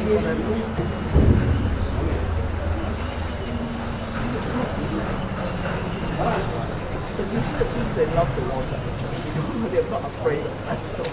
They love the water actually. They're not afraid of that. So.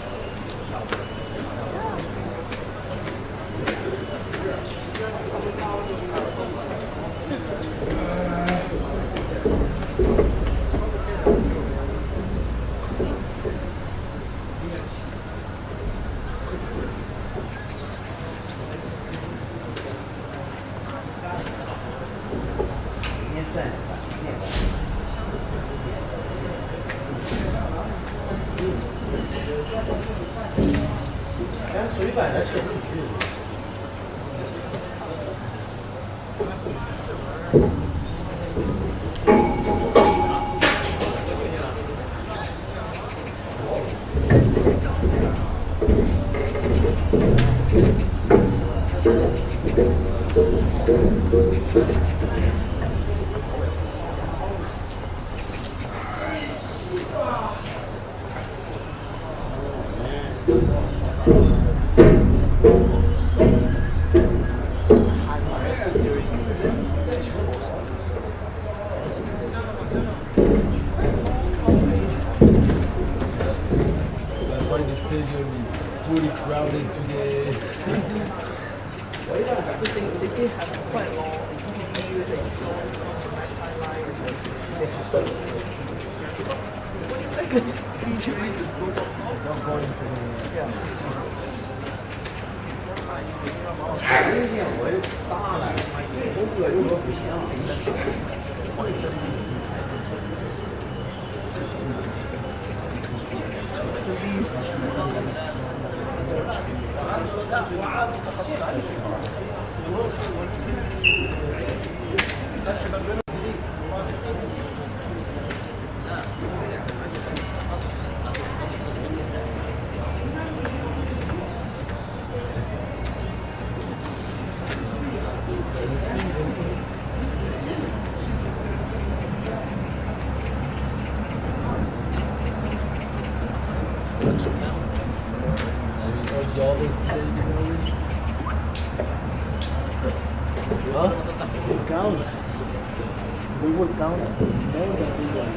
We will count more than we want.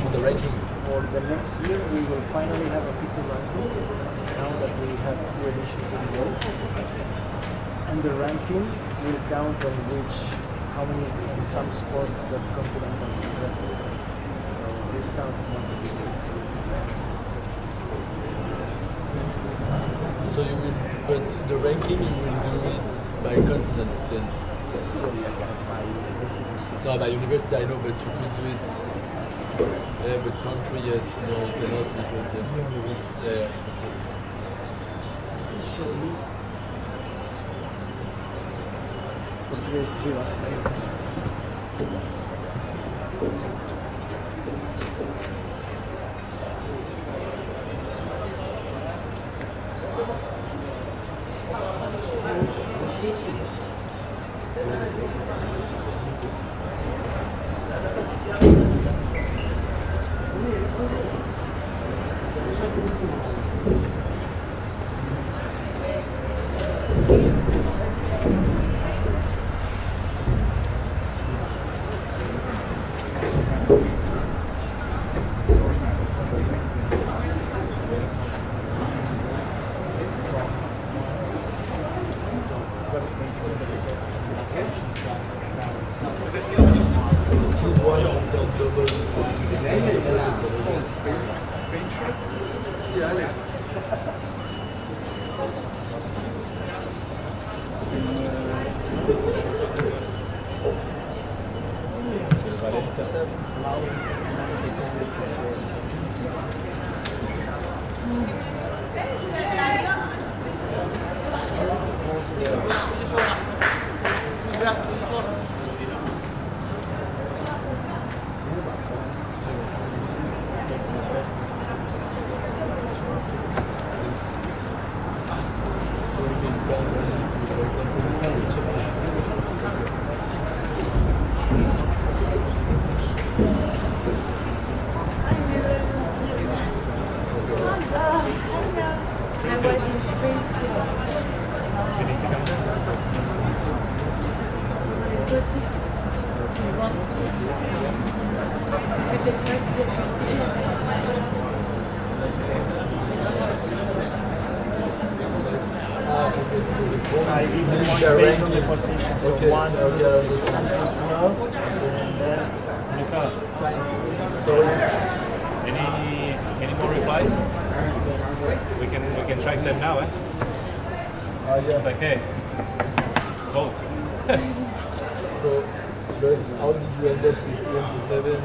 For the ranking. For the next year, we will finally have a FISU ranking. Now that we have two editions in a row, and the ranking will count on how many in some sports that continental record. So this counts more. So you will, but the ranking you will do it by continent then. No, by university I know, but you could do it. Yeah, but country, yes, no, you cannot because yes, yeah, I was in Springfield. So the points I give them one their based on the ranking. position. So Okay, 1 to okay, I understand. 12, and then So Any more replies? We can track them now, eh? yeah. It's like, hey, vote. So, but how did you end up with 27?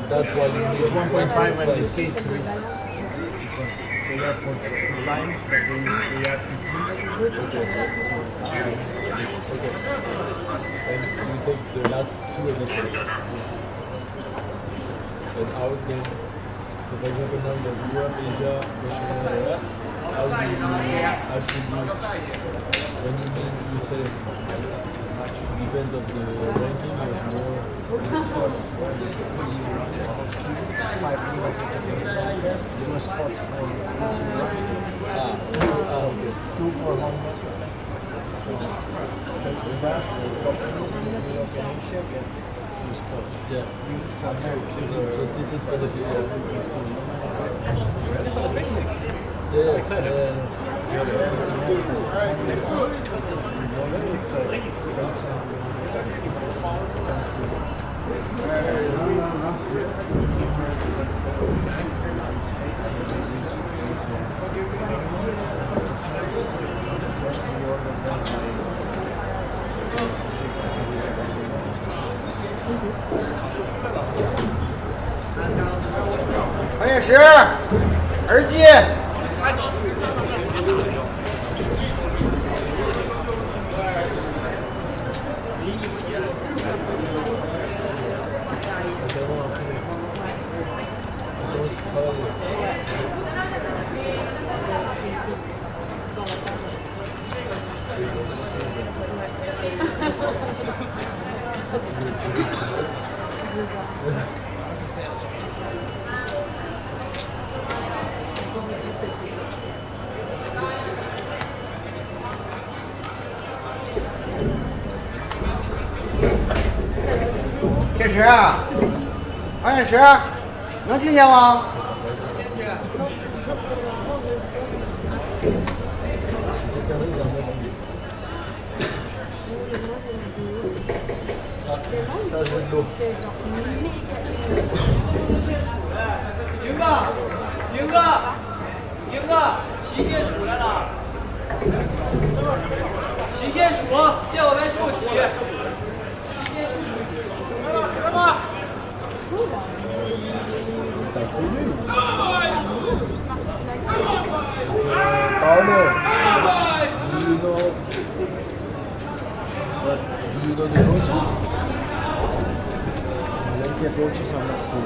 That's why you need it's 1.5 and in this case 3. Because they are for 2 times, but they are 2 teams. Okay. And you take the last 2 editions. Yes. And out then, so for example now you have Europe, Asia, Oceania, how do you attribute, when you mean, you say, it depends on the ranking, you have more, 5 kilos do a spot for FISU okay. 2 for home. So that's the best. Top 3 in Europe and Asia get 2 spots. Yeah. This is for America. So this is for the future. Ready for the picnic? Yeah, Excited. Very excited.黄律师，耳机。铁石，黄铁石，能听见吗？赢哥，赢哥，赢哥，旗先数来了，旗先数，借我们数旗。旗先数。来吧。Do you know the coaches? The coaches are not too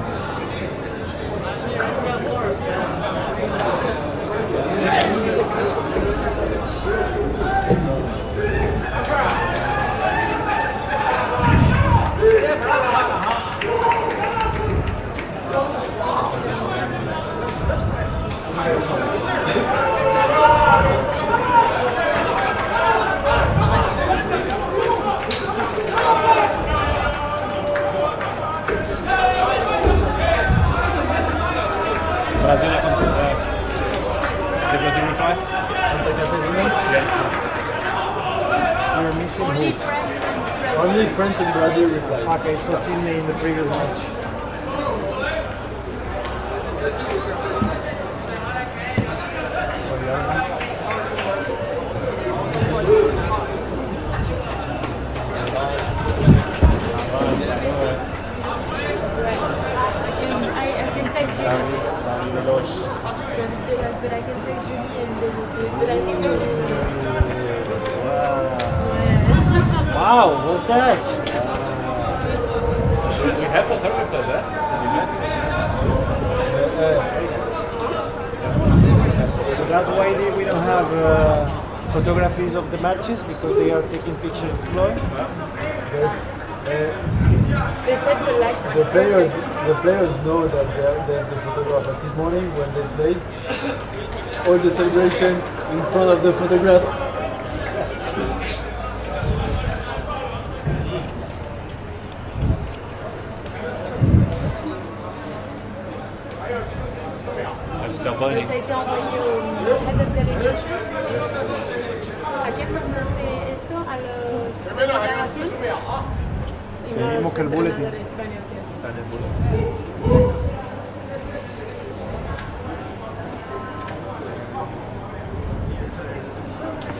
Brazil, did Brazil reply? Yeah. You're missing who? Only France and Brazil replied. Okay, so Sydney in the previous match. I can text Julie. But I can text Julie and they will do it. But I think this is... Wow, what's that? We have photographers, eh? So that's why we don't have photographies of the matches, because they are taking pictures of Chloe. They said the light was The players know that they have the photograph. This morning when they played, all the celebration in front of the photograph. Ah, j'étais en planning. Ça a été envoyé au head of delegation. ¿A qué mandaste esto? ¿A la delegación? El mismo que el boletín. Vale, ok. Está en el boletín.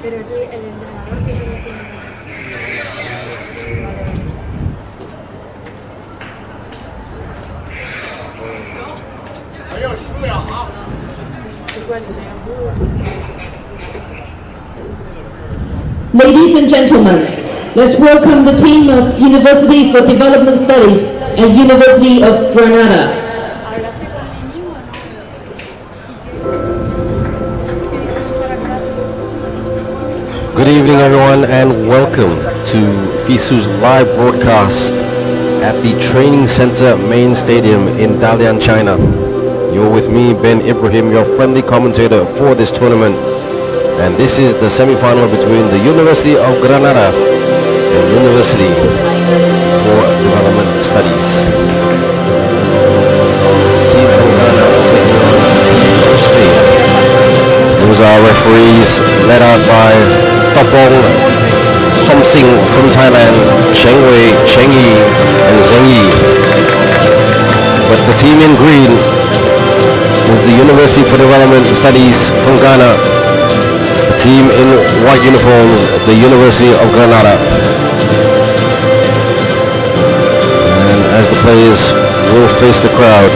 Pero es el entrenador que tiene que... Igual, Ladies and gentlemen, let's welcome the team of University for Development Studies and University of Granada. ¿hablaste con Nini o no? Good evening, everyone, and welcome to FISU's live broadcast at the Training Center Main Stadium in Dalian, China. You're with me, Ben Ibrahim, your friendly commentator for this tournament. And this is the semi-final between the University of Granada and University for Development Studies. Team from Ghana taking on the team from Spain. Those are referees led out by Topong Somsing from Thailand, Cheng Wei, Cheng Yi, and Zheng Yi. But the team in green is the University for Development Studies from Ghana. The team in white uniforms, the University of Granada. And as the players will face the crowd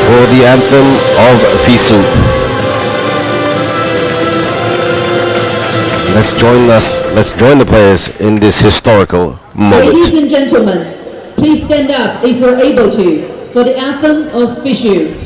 for the anthem of FISU. Let's join the players in this historical moment. Ladies and gentlemen, please stand up if you're able to for the anthem of FISU.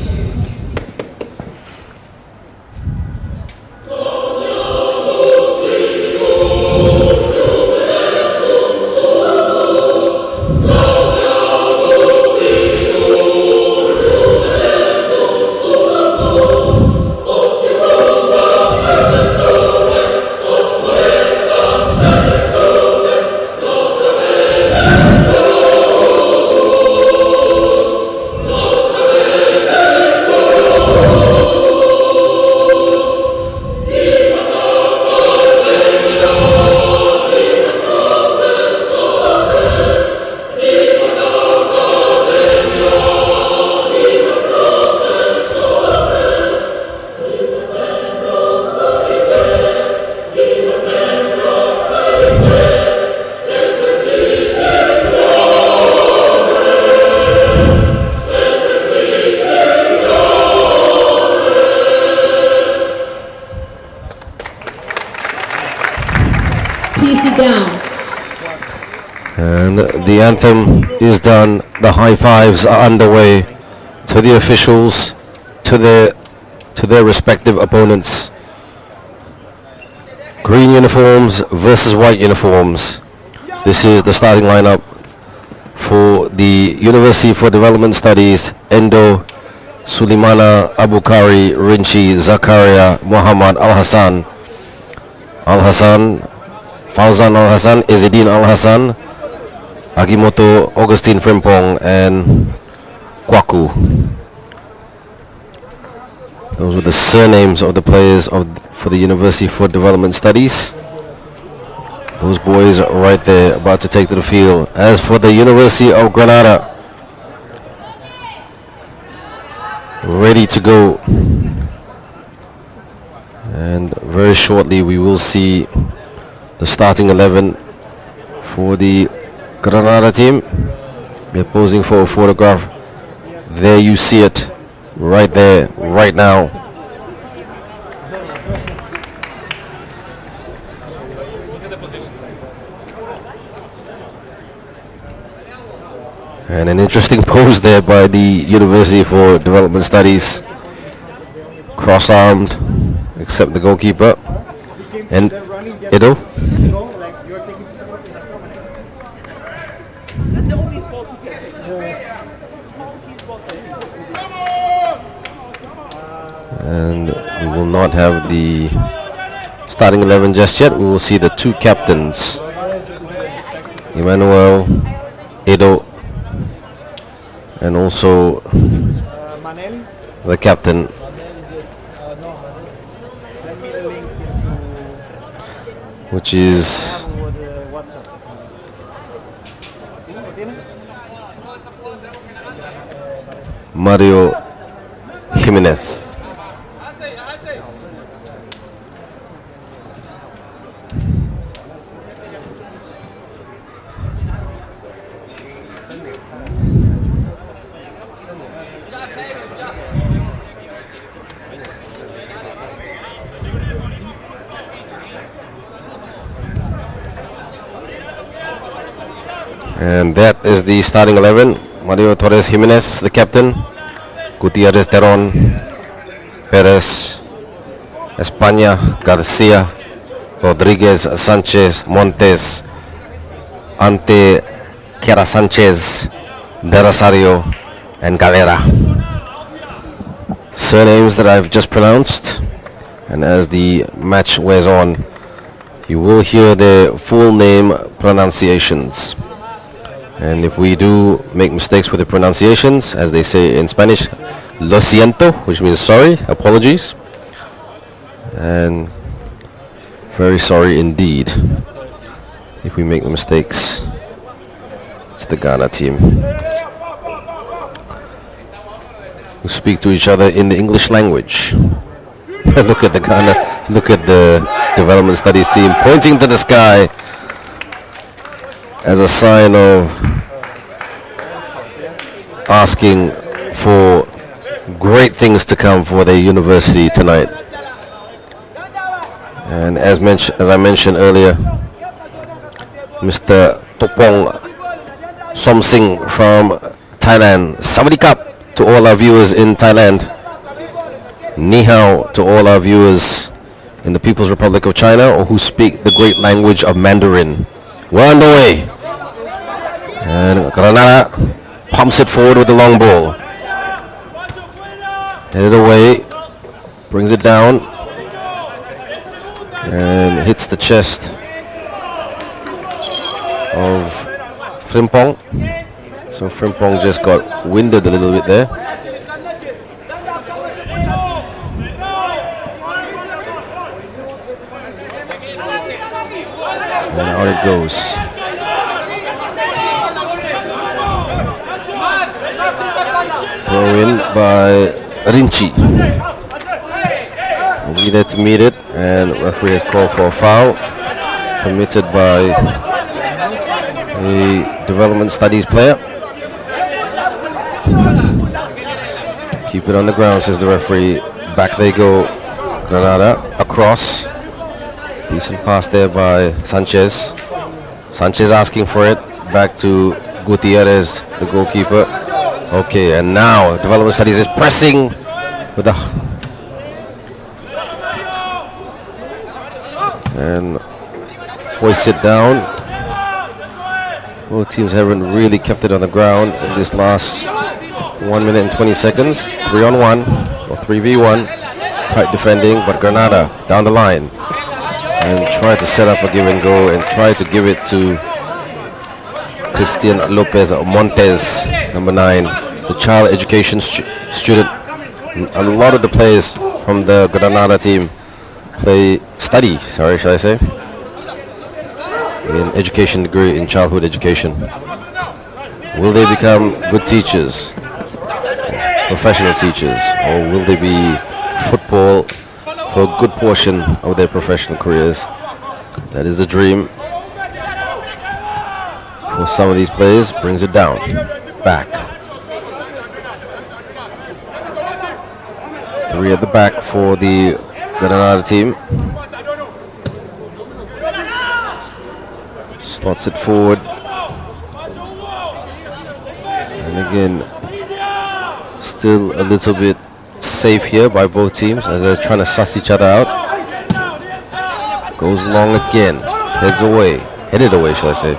Please sit down. And the anthem is done. The high fives are underway to the officials, to their respective opponents. Green uniforms versus white uniforms. This is the starting lineup for the University for Development Studies. Endo, Sulimana, Abukari, Rinchi, Zakaria, Muhammad Al-Hassan, Fauzan Al-Hassan, Izzedin Al-Hassan, Agimoto, Augustine Frimpong, and Kwaku. Those were the surnames of the players for the University for Development Studies. Those boys are right there about to take to the field. As for the University of Granada, ready to go. And very shortly we will see the starting 11 for the Granada team. They're posing for a photograph. There you see it, right there, right now. And an interesting pose there by the University for Development Studies. Cross-armed, except the goalkeeper. And Edo. And we will not have the starting 11 just yet. We will see the two captains, Emmanuel, Edo, and also Manel, the captain. send me the link into Which is WhatsApp. ¿Lo tiene? Mario Jimenez. And that is the starting 11. Mario Torres Jimenez, the captain. Gutierrez Teron, Perez, España, Garcia, Rodriguez, Sanchez, Montes, Ante, Kera Sanchez, De Rosario, and Galera. Surnames that I've just pronounced. And as the match wears on, you will hear their full name pronunciations. And if we do make mistakes with the pronunciations, as they say in Spanish, lo siento, which means sorry, apologies. And very sorry indeed if we make mistakes. It's the Ghana team who speak to each other in the English language. Look at the Ghana, look at the development studies team pointing to the sky as a sign of asking for great things to come for their university tonight. And as I mentioned earlier, Mr. Topong Somsing from Thailand. Sawadee Kap to all our viewers in Thailand. Ni hao to all our viewers in the People's Republic of China or who speak the great language of Mandarin. We're underway. And Granada pumps it forward with the long ball. Headed away, brings it down, and hits the chest of Frimpong. So Frimpong just got winded a little bit there. And out it goes. Throw in by Rinchi. We there to meet it, and referee has called for a foul committed by a development studies player. Keep it on the ground, says the referee. Back they go, Granada across. Decent pass there by Sanchez. Sanchez asking for it. Back to Gutierrez, the goalkeeper. Okay, and now development studies is pressing with the and hoist it down. Both teams haven't really kept it on the ground in this last 1 minute and 20 seconds. 3-on-1 or 3v1. Tight defending, but Granada down the line and tried to set up a give and go and tried to give it to Christian Lopez Montes, number 9, the child education student. A lot of the players from the Granada team study, should I say, in education degree in childhood education. Will they become good teachers, professional teachers, or will they be football for a good portion of their professional careers? That is the dream for some of these players. Brings it down, back. 3 at the back for the Granada team. Slots it forward. And again, still a little bit safe here by both teams as they're trying to suss each other out. Goes long again. Headed away, shall I say.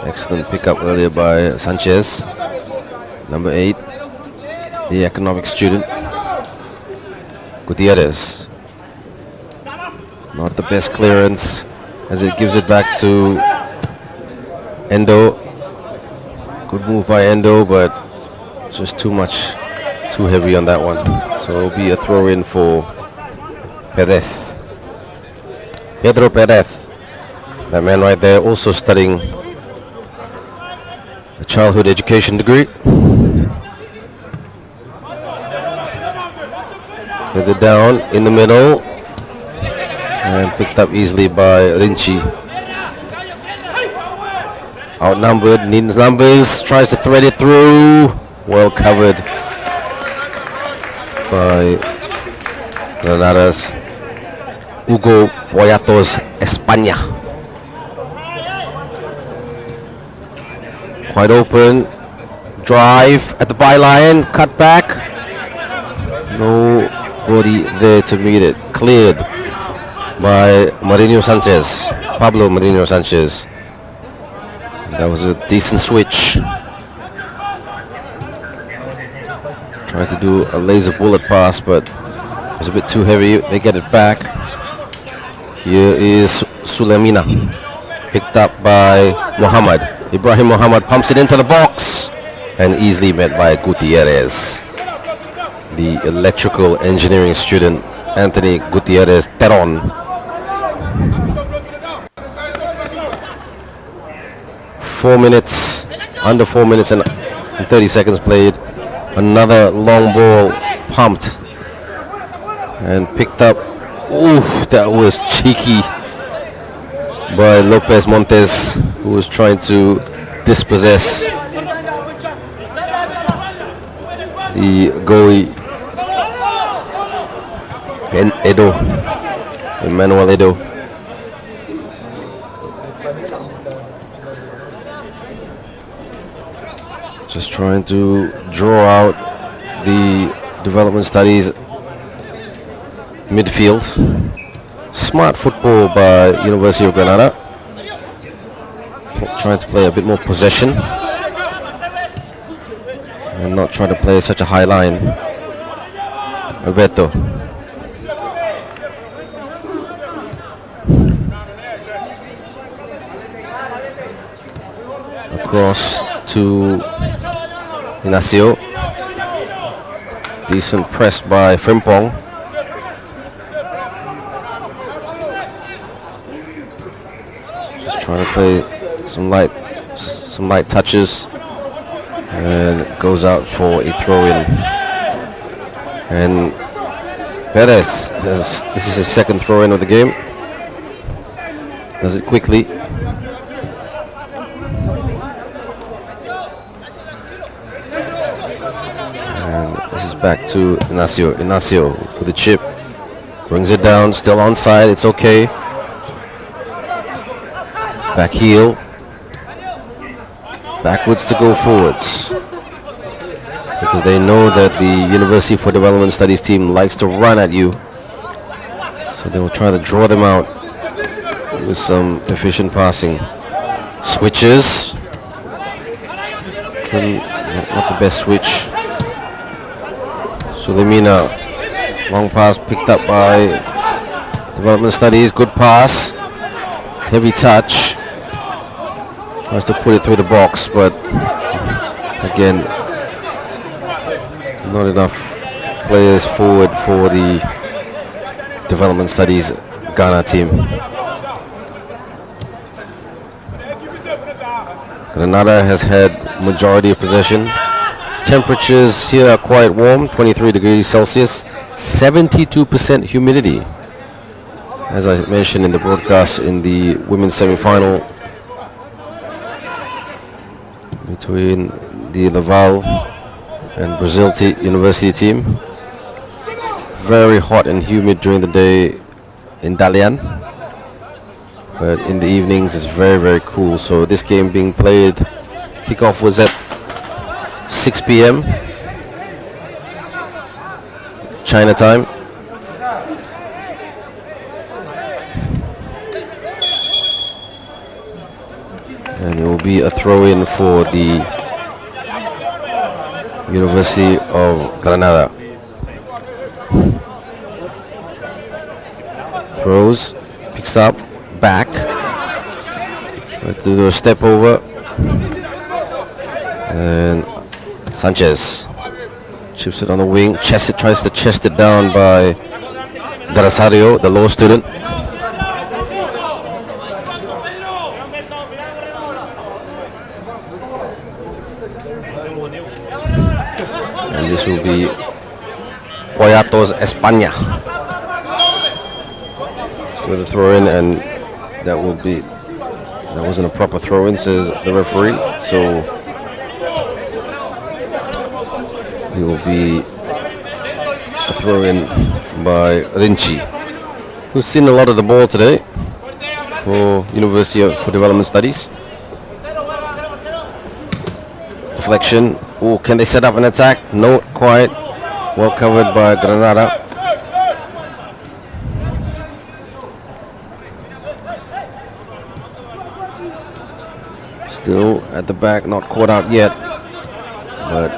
Excellent pickup earlier by Sanchez, number 8, the economics student. Gutierrez, not the best clearance as it gives it back to Endo. Good move by Endo, but Just too much, too heavy on that one. So it'll be a throw in for Perez. Pedro Perez. That man right there also studying a childhood education degree. Heads it down in the middle and picked up easily by Rinchi. Outnumbered, needs numbers, tries to thread it through. Well covered by Granada's Hugo Boyatos España. Quite open. Drive at the byline. Cut back. Nobody there to meet it. Cleared by Marinho Sanchez. Pablo Marinho Sanchez. That was a decent switch. Tried to do a laser bullet pass, but it was a bit too heavy. They get it back. Here is Sulemina. Picked up by Muhammad. Ibrahim Muhammad pumps it into the box and easily met by Gutierrez. The electrical engineering student, Anthony Gutierrez Teron. 4 minutes, under 4 minutes and 30 seconds played. Another long ball pumped and picked up. Oof, that was cheeky by Lopez Montes, who was trying to dispossess the goalie in Edo, Emmanuel Edo. Just trying to draw out the development studies midfield. Smart football by University of Granada. Trying to play a bit more possession and not trying to play such a high line. Alberto. Across to Ignacio. Decent press by Frimpong. Just trying to play some light touches, and goes out for a throw-in. And Perez this is his second throw-in of the game. Does it quickly. Back to Ignacio. Ignacio with the chip. Brings it down. Still onside. It's okay. Back heel. Backwards to go forwards. Because they know that the University for Development Studies team likes to run at you. So they will try to draw them out with some efficient passing. Switches. Not the best switch. Sulemina, long pass picked up by Development Studies, good pass, heavy touch, tries to put it through the box, but again, not enough players forward for the Development Studies Ghana team. Granada has had majority of possession. Temperatures here are quite warm, 23 degrees Celsius, 72% humidity. As I mentioned in the broadcast in the women's semi-final between the Laval and Brazil University team. Very hot and humid during the day in Dalian, but in the evenings it's very, very cool. So this game being played, kickoff was at 6 p.m. China time. And it will be a throw-in for the University of Granada. Throws, picks up, back. Try to do a step over. And Sanchez chips it on the wing, tries to chest it down by Darasario, the law student. And this will be Poyatos España with a throw in, and that wasn't a proper throw in, says the referee. So it will be a throw in by Rinchi, who's seen a lot of the ball today for University for Development Studies. Deflection. Oh, can they set up an attack? No, quite. Well covered by Granada. Still at the back, not caught out yet. But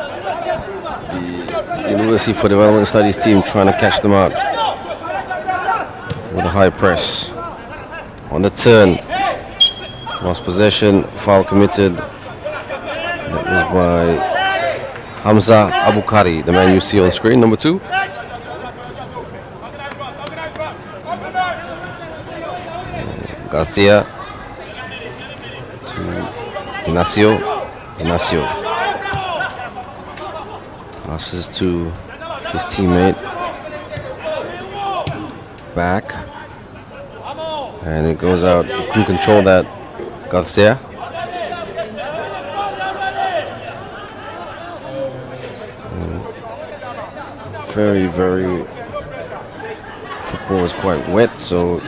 the University for Development Studies team trying to catch them out with a high press. On the turn, lost possession, foul committed. That was by Hamza Abukari, the man you see on screen, number 2. Garcia to Inacio. Passes to his teammate. Back. And it goes out. He couldn't control that. Garcia. Very, very, football is quite wet, so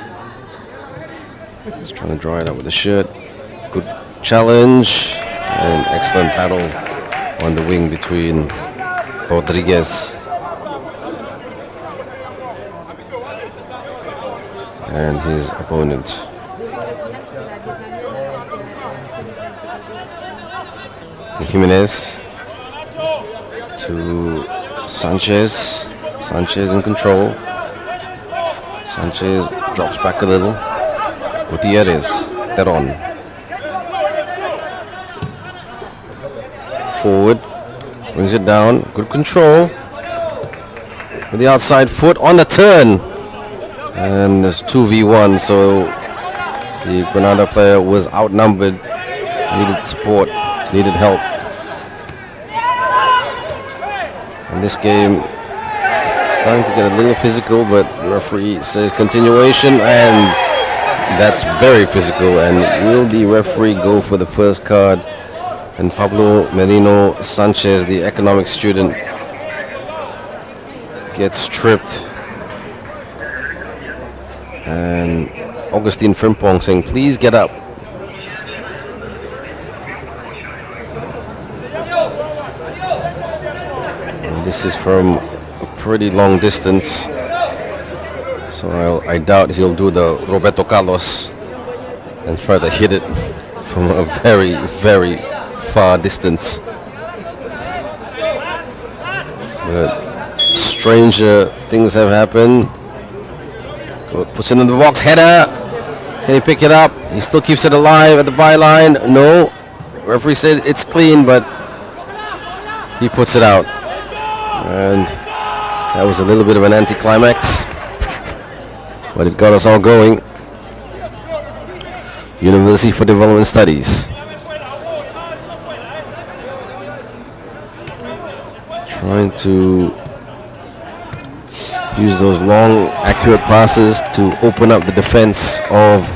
he's trying to dry it out with the shirt. Good challenge and excellent battle on the wing between Rodriguez and his opponent. Jimenez to Sanchez in control. Sanchez drops back a little. Gutierrez, dead on. Forward, brings it down. Good control. With the outside foot on the turn. And there's 2v1, so the Granada player was outnumbered. Needed support, needed help. And this game starting to get a little physical, but the referee says continuation, and that's very physical. And will the referee go for the first card? And Pablo Merino Sanchez, the economics student, gets stripped. And Augustine Frimpong saying, please get up. And this is from a pretty long distance, so I doubt he'll do the Roberto Carlos and try to hit it from a very, very far distance. But stranger things have happened. Puts it in the box, header. Can he pick it up? He still keeps it alive at the byline. No. Referee said it's clean, but he puts it out. And that was a little bit of an anticlimax, but it got us all going. University for Development Studies. Trying to use those long, accurate passes to open up the defense of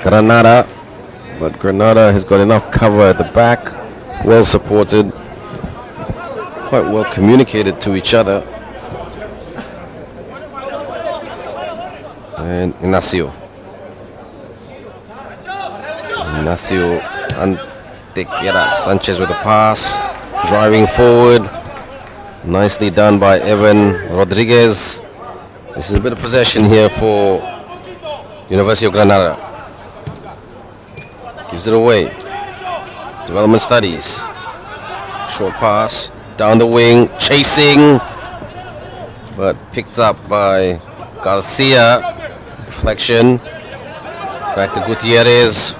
Granada. But Granada has got enough cover at the back, well supported, quite well communicated to each other. And Ignacio Antequera Sanchez with a pass, driving forward. Nicely done by Evan Rodriguez. This is a bit of possession here for University of Granada. Gives it away. Development Studies. Short pass, down the wing, chasing, but picked up by Garcia. Deflection. Back to Gutierrez,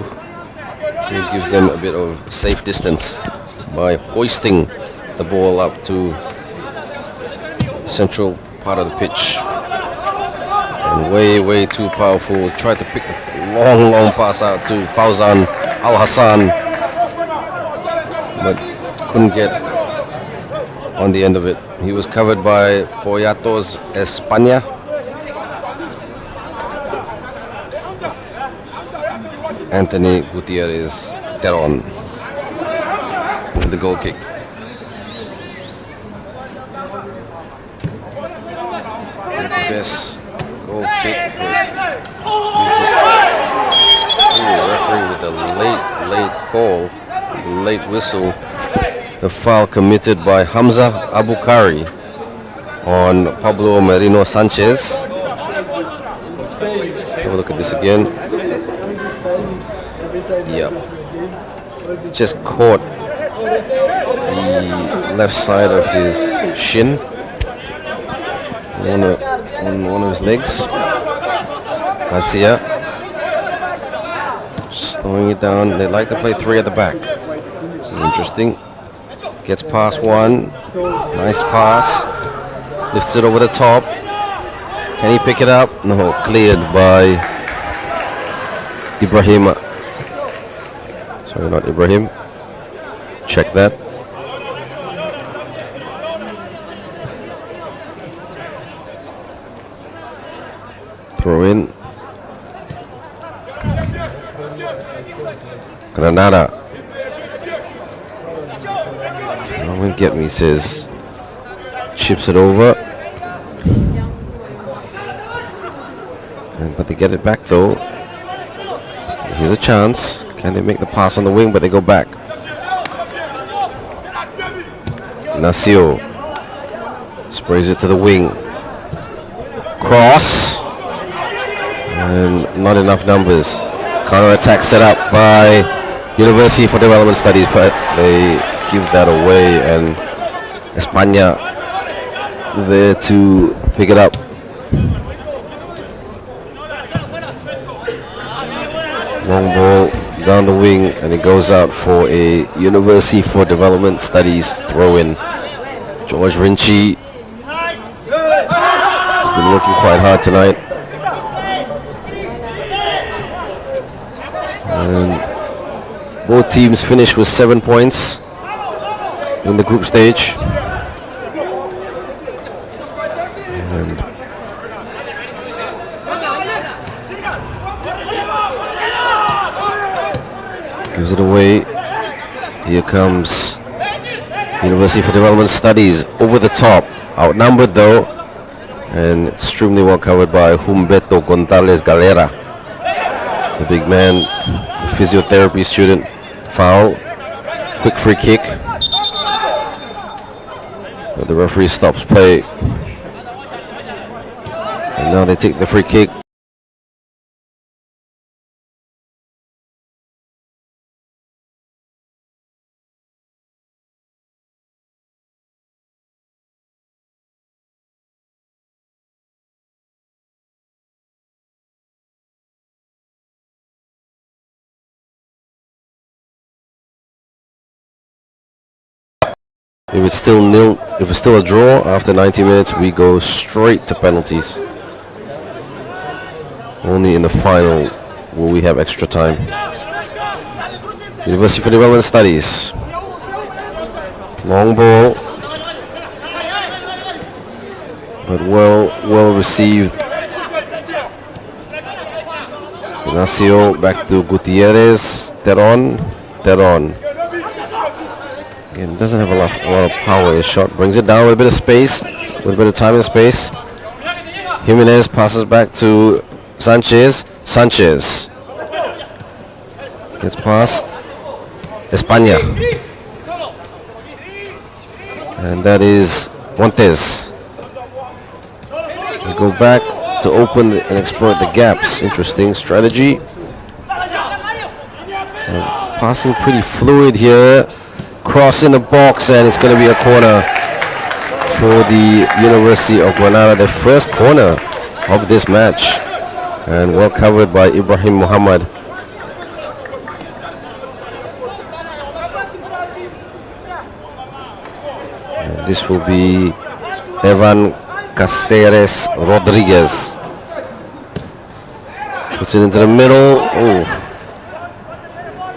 who gives them a bit of safe distance by hoisting the ball up to central part of the pitch. And way too powerful. Tried to pick the long pass out to Fauzan Al Hassan, but couldn't get on the end of it. He was covered by Poyatos España. Anthony Gutierrez Teron with the goal kick. Not the best goal kick, but referee with the late call, the late whistle. The foul committed by Hamza Abukari on Pablo Merino Sanchez. Let's have a look at this again. Yep. Just caught the left side of his shin, on one of his legs. Garcia slowing it down. They like to play three at the back. This is interesting. Gets past one. Nice pass. Lifts it over the top. Can he pick it up? No, cleared by Ibrahim. Sorry, not Ibrahim. Check that. Throw in. Granada. Come and get me, says. Chips it over. But they get it back though. Here's a chance. Can they make the pass on the wing? But they go back. Nacio sprays it to the wing. Cross. And not enough numbers. Counter attack set up by University for Development Studies, but they give that away, and España there to pick it up. Long ball down the wing, and it goes out for a University for Development Studies throw-in. George Rinchi has been working quite hard tonight. And both teams finished with 7 points in the group stage. And gives it away. Here comes University for Development Studies over the top. Outnumbered though, and extremely well covered by Humberto Gonzalez Galera, the big man, the physiotherapy student. Foul. Quick free kick. But the referee stops play. And now they take the free kick. If it's still nil, if it's still a draw after 90 minutes, we go straight to penalties. Only in the final will we have extra time. University for Development Studies. Long ball, but well received. Ignacio back to Gutierrez. Teron. Again, doesn't have a lot of power. His shot brings it down with a bit of space, with a bit of time and space. Jimenez passes back to Sanchez. Gets past España. And that is Montes. They go back to open and exploit the gaps. Interesting strategy. Passing pretty fluid here. Cross in the box, and it's going to be a corner for the University of Granada. The first corner of this match, and well covered by Ibrahim Muhammad. And this will be Evan Caceres Rodriguez. Puts it into the middle. Oh.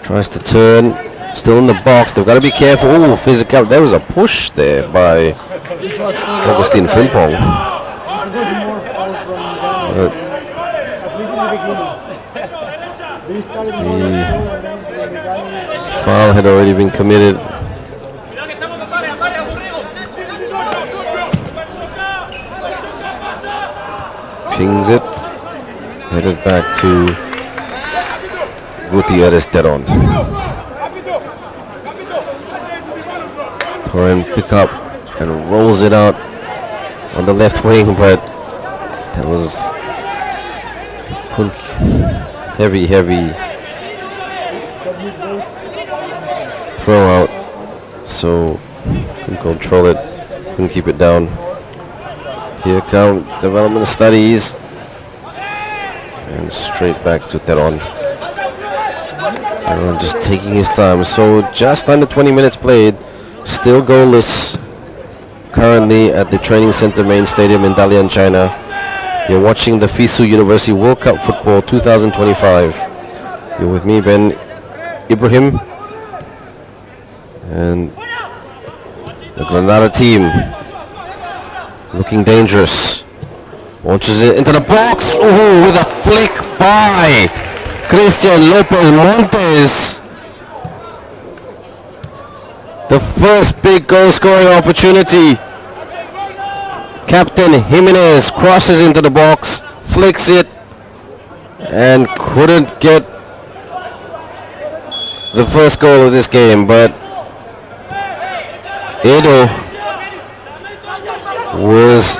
Tries to turn. Still in the box. They've got to be careful. Oh, physical. There was a push there by Augustine Frimpong. The foul had already been committed. Pings it. Headed back to Gutierrez Teron. Torren pick up and rolls it out on the left wing, but that was heavy throw out, so couldn't control it, couldn't keep it down. Here come development studies, and straight back to Teron. Teron just taking his time, so just under 20 minutes played, still goalless currently at the training center main stadium in Dalian, China. You're watching the FISU University World Cup Football 2025. You're with me, Ben Ibrahim, and the Granada team looking dangerous. Launches it into the box. Oh, with a flick by Christian Lopez Montes. The first big goal scoring opportunity. Captain Jimenez crosses into the box, flicks it, and couldn't get the first goal of this game, but Edo was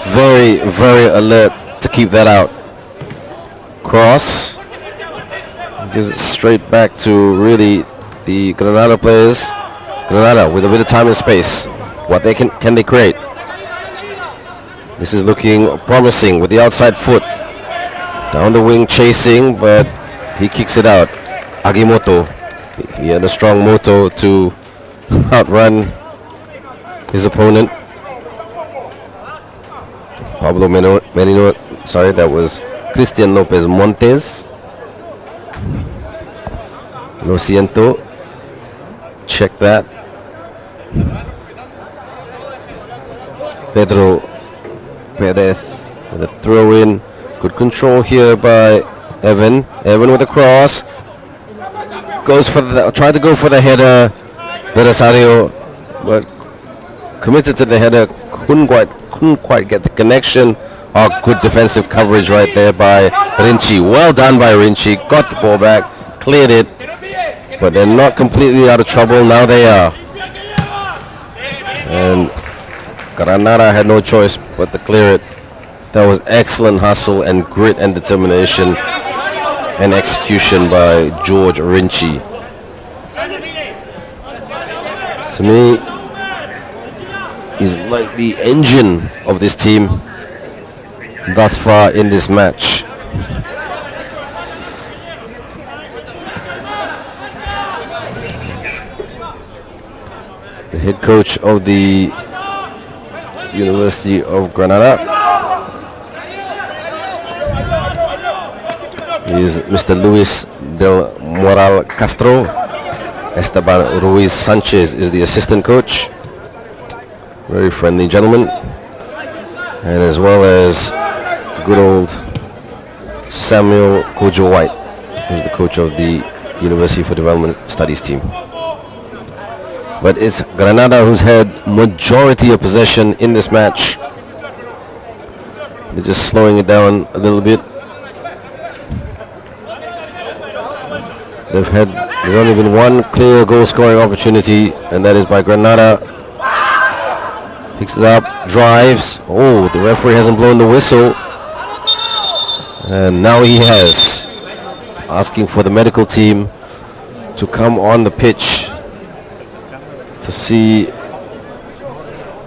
very alert to keep that out. Cross gives it straight back to really the Granada players. Granada with a bit of time and space. What can they create? This is looking promising with the outside foot. Down the wing chasing, but he kicks it out. Agimoto, he had a strong moto to outrun his opponent. Pablo Merino, sorry, that was Christian Lopez Montes. Lo siento. Check that. Pedro Perez with a throw in. Good control here by Evan. Evan with a cross. Tried to go for the header. Belisario, but committed to the header. Couldn't quite get the connection. Oh, good defensive coverage right there by Rinchi. Well done by Rinchi. Got the ball back, cleared it, but they're not completely out of trouble. Now they are. And Granada had no choice but to clear it. That was excellent hustle and grit and determination and execution by George Rinchi. To me, he's like the engine of this team thus far in this match. The head coach of the University of Granada is Mr. Luis del Moral Castro. Esteban Ruiz Sanchez is the assistant coach. Very friendly gentleman. And as well as good old Samuel Kojo White, who's the coach of the University for Development Studies team. But it's Granada who's had majority of possession in this match. They're just slowing it down a little bit. There's only been one clear goal scoring opportunity, and that is by Granada. Picks it up, drives. Oh, the referee hasn't blown the whistle. And now he has. Asking for the medical team to come on the pitch to see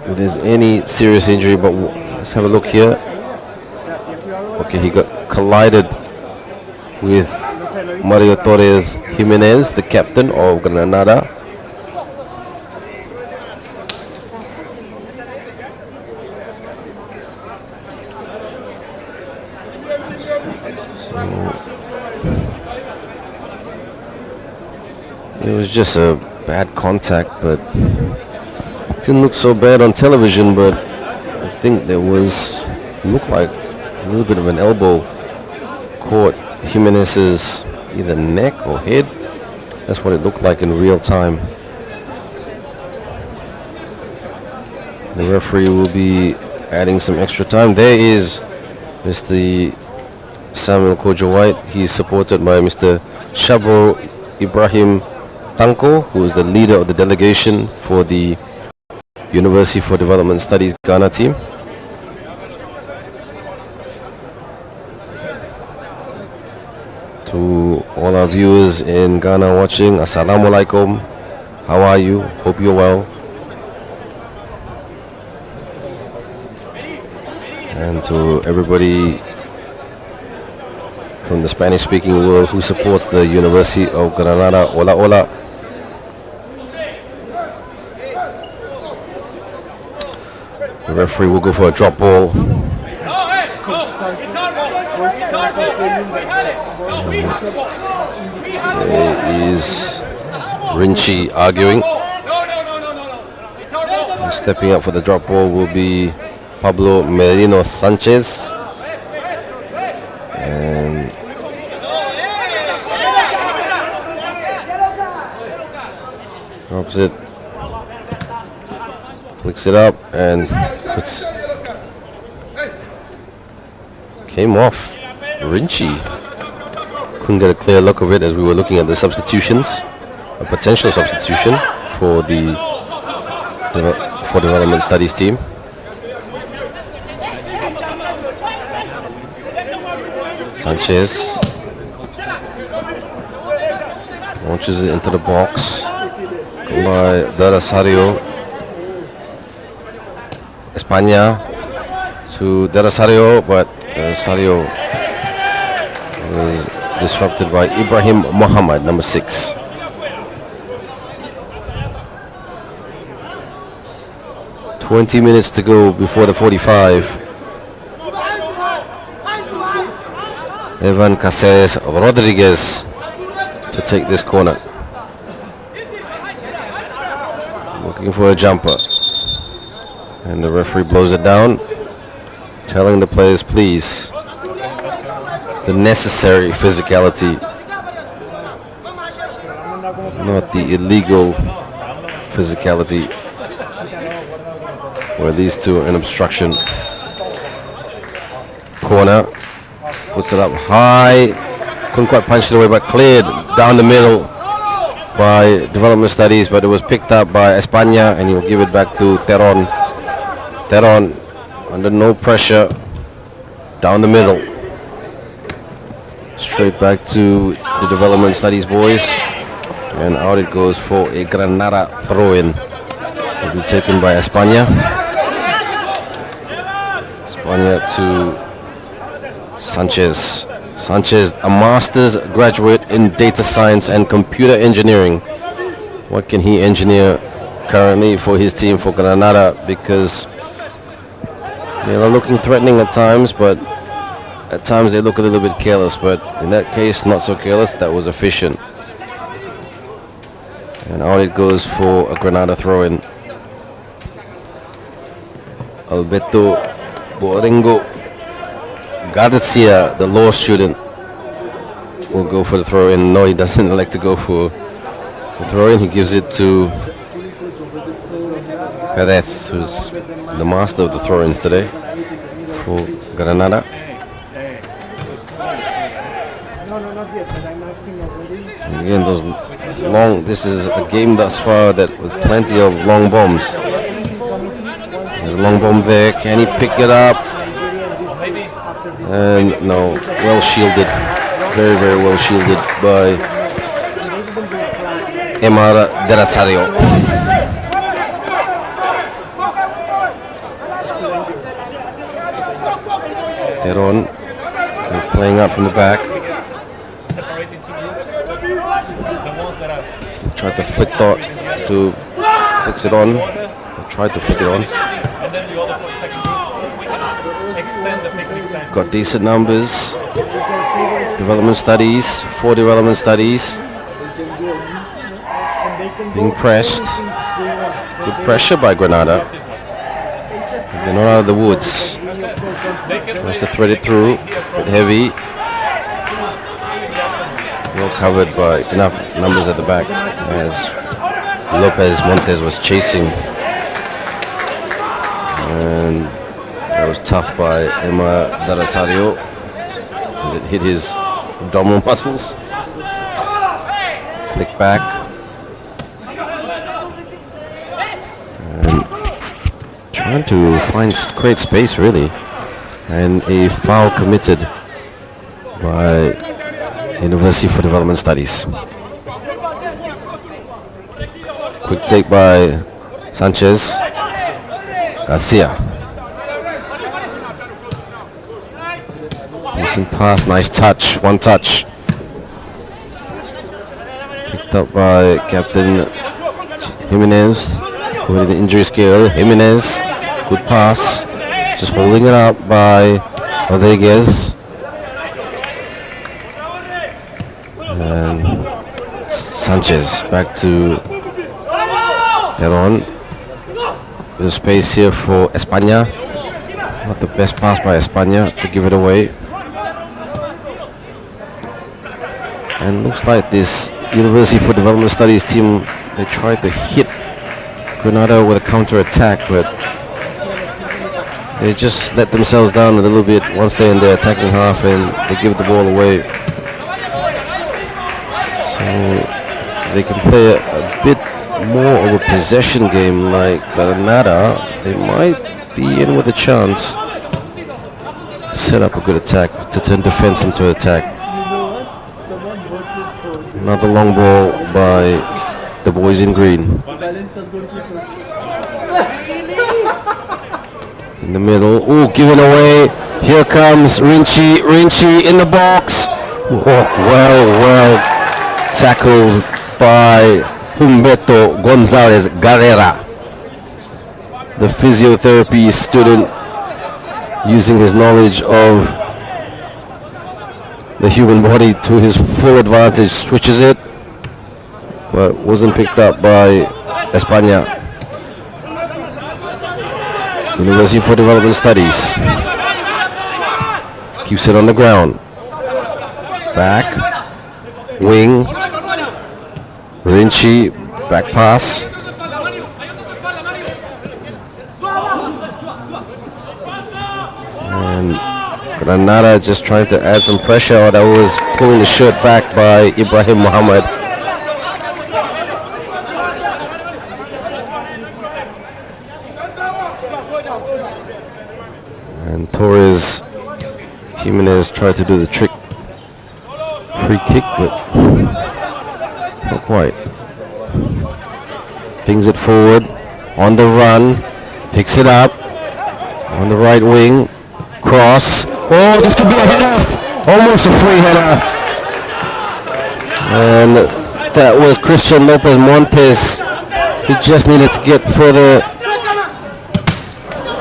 if there's any serious injury, but let's have a look here. Okay, he got collided with Mario Torres Jimenez, the captain of Granada. So it was just a bad contact, but didn't look so bad on television. But I think there was looked like a little bit of an elbow caught Jimenez's either neck or head. That's what it looked like in real time. The referee will be adding some extra time. There is Mr. Samuel Kojo White. He's supported by Mr. Shabro Ibrahim Tanko, who is the leader of the delegation for the University for Development Studies Ghana team. To all our viewers in Ghana watching, Assalamu alaikum. How are you? Hope you're well. And to everybody from the Spanish-speaking world who supports the University of Granada, hola hola. The referee will go for a drop ball. There is Rinchi arguing. And stepping up for the drop ball will be Pablo Merino Sanchez. And drops it, flicks it up, and came off. Rinchi couldn't get a clear look of it as we were looking at the substitutions, a potential substitution for the for Development Studies team. Sanchez launches it into the box by Darasario. España to Darasario, but Darasario was disrupted by Ibrahim Mohammed, number 6. "20 minutes to go before the 45. Evan Caceres Rodriguez to take this corner. Looking for a jumper. And the referee blows it down, telling the players, please, the necessary physicality, not the illegal physicality, where these two are an obstruction. Corner. Puts it up high, couldn't quite punch it away, but cleared down the middle by Development Studies, but it was picked up by España, and he will give it back to Teron. Teron, under no pressure, down the middle. Straight back to the Development Studies boys, and out it goes for a Granada throw-in. Will be taken by España. España to Sanchez. Sanchez, a master's graduate in data science and computer engineering. What can he engineer currently for his team, for Granada? Because they are looking threatening at times, but at times they look a little bit careless. But in that case, not so careless. That was efficient. And out it goes for a Granada throw-in. Alberto Borengo Garcia, the law student, will go for the throw-in. No, he doesn't elect to go for the throw-in. He gives it to Perez, who's the master of the throw-ins today for Granada. And again, those long. This is a game thus far that with plenty of long bombs. There's a long bomb there. Can he pick it up? And no, well shielded, very, very well shielded by Emara Derasario. Teron playing out from the back. Tried to flick dot to fix it on. Tried to flick it on. Got decent numbers. Development Studies, for Development Studies. Being pressed. Good pressure by Granada. They're not out of the woods. Tries to thread it through. Bit heavy. Well covered by enough numbers at the back as Lopez Montes was chasing. And that was tough by Emma Darasario as it hit his abdominal muscles. Flick back. And trying to create space really. And a foul committed by University for Development Studies. Quick take by Sanchez. Garcia. Decent pass, nice touch, one touch. Picked up by Captain Jimenez, who had an injury scale. Jimenez, good pass. Just holding it up by Rodriguez. And Sanchez back to Teron. There's space here for España. Not the best pass by España to give it away. And looks like this University for Development Studies team, they tried to hit Granada with a counter-attack, but they just let themselves down a little bit once they're in their attacking half and they give the ball away. So they can play a bit more of a possession game like Granada. They might be in with a chance to set up a good attack, to turn defense into attack. Another long ball by the boys in green. In the middle. Oh, given away. Here comes Rinchi. Rinchi in the box. Oh, well tackled by Humberto Gonzalez Guerrera, the physiotherapy student, using his knowledge of the human body to his full advantage. Switches it, but wasn't picked up by España. University for Development Studies keeps it on the ground. Back, wing, Rinchi, back pass. And Granada just trying to add some pressure. That was pulling the shirt back by Ibrahim Mohammed. And Torres Jimenez tried to do the trick free kick, but not quite. Pings it forward, on the run, picks it up, on the right wing, cross. Oh, this could be a header, almost a free header. And that was Christian Lopez Montes. He just needed to get further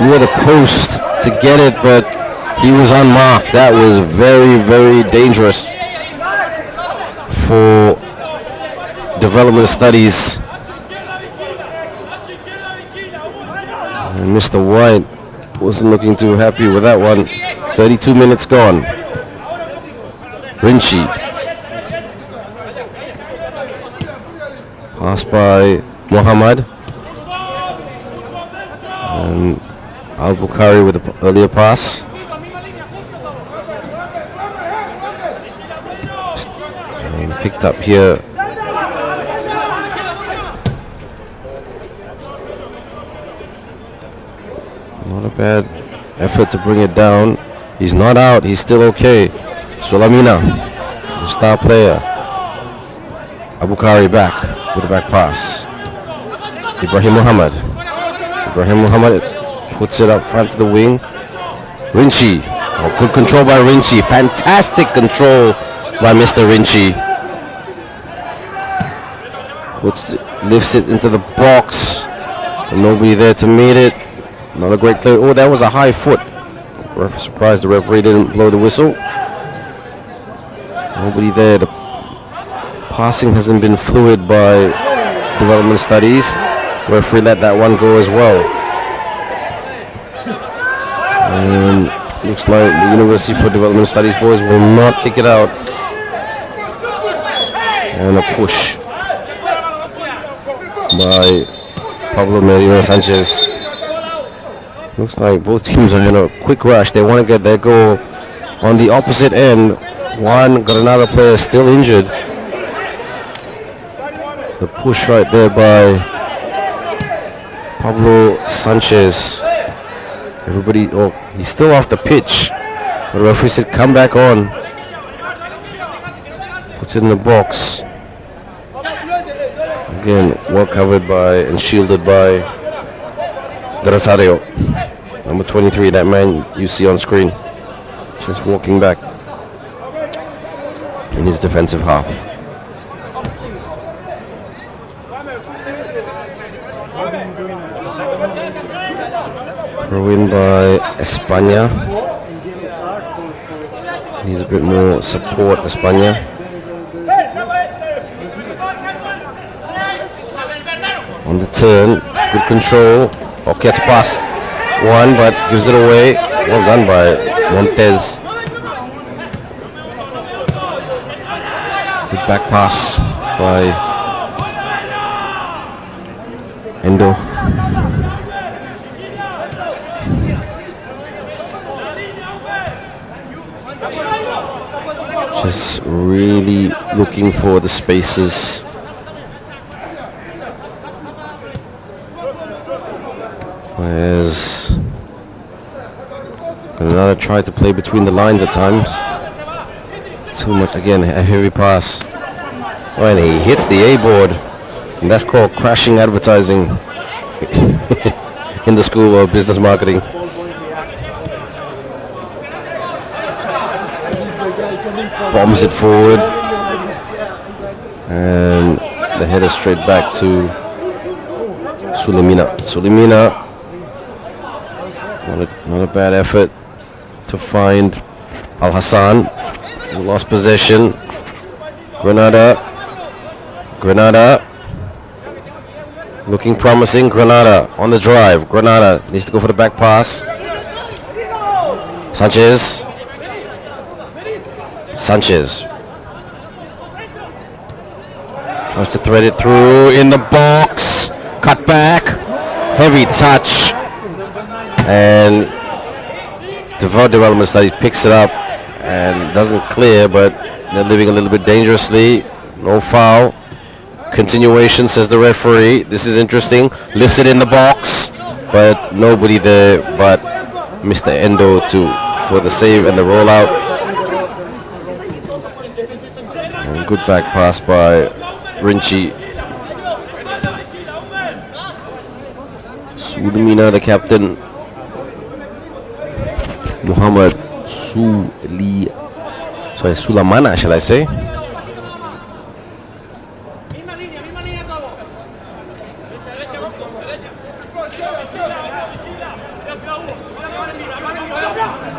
near the post to get it, but he was unmarked. That was very dangerous for Development Studies. And Mr. White wasn't looking too happy with that one. 32 minutes gone. Rinchi. Pass by Mohammed. And Al-Bukhari with the earlier pass. And picked up here. Not a bad effort to bring it down. He's not out. He's still okay. Solamina, the star player. Abukari back with the back pass. Ibrahim Mohammed. Ibrahim Mohammed puts it up front to the wing. Rinchi. Oh, good control by Rinchi. Fantastic control by Mr. Rinchi. Lifts it into the box. And nobody there to meet it. Not a great clear. Oh, that was a high foot. Surprised the referee didn't blow the whistle. Nobody there. The passing hasn't been fluid by development studies. Referee let that one go as well. And looks like the University for Development Studies boys will not kick it out. And a push by Pablo Merino Sanchez. Looks like both teams are in a quick rush. They want to get their goal. On the opposite end, one Granada player still injured. The push right there by Pablo Sanchez. Everybody, oh, he's still off the pitch. The referee said, come back on. Puts it in the box. Again, well covered by and shielded by Rosario. Number 23, that man you see on screen. Just walking back in his defensive half. Throw in by España. Needs a bit more support, España. On the turn, good control. Oh, gets past one, but gives it away. Well done by Montes. Good back pass by Endo. Just really looking for the spaces. Whereas Granada tried to play between the lines at times. Too much, again, a heavy pass. Oh, and he hits the A-board. And that's called crashing advertising in the School of Business Marketing. Bombs it forward. And the header straight back to Sulemina. Sulemina, not a bad effort to find Al Hassan, who lost possession. Granada looking promising. Granada on the drive. Granada needs to go for the back pass. Sanchez tries to thread it through in the box. Cut back, heavy touch, and Development Studies picks it up and doesn't clear, but they're living a little bit dangerously. No foul. Continuation, says the referee. This is interesting. Lifts it in the box, but nobody there but Mr. Endo for the save and the rollout. And good back pass by Rinchi. Sulemina, the captain. Muhammad Sulamana, shall I say?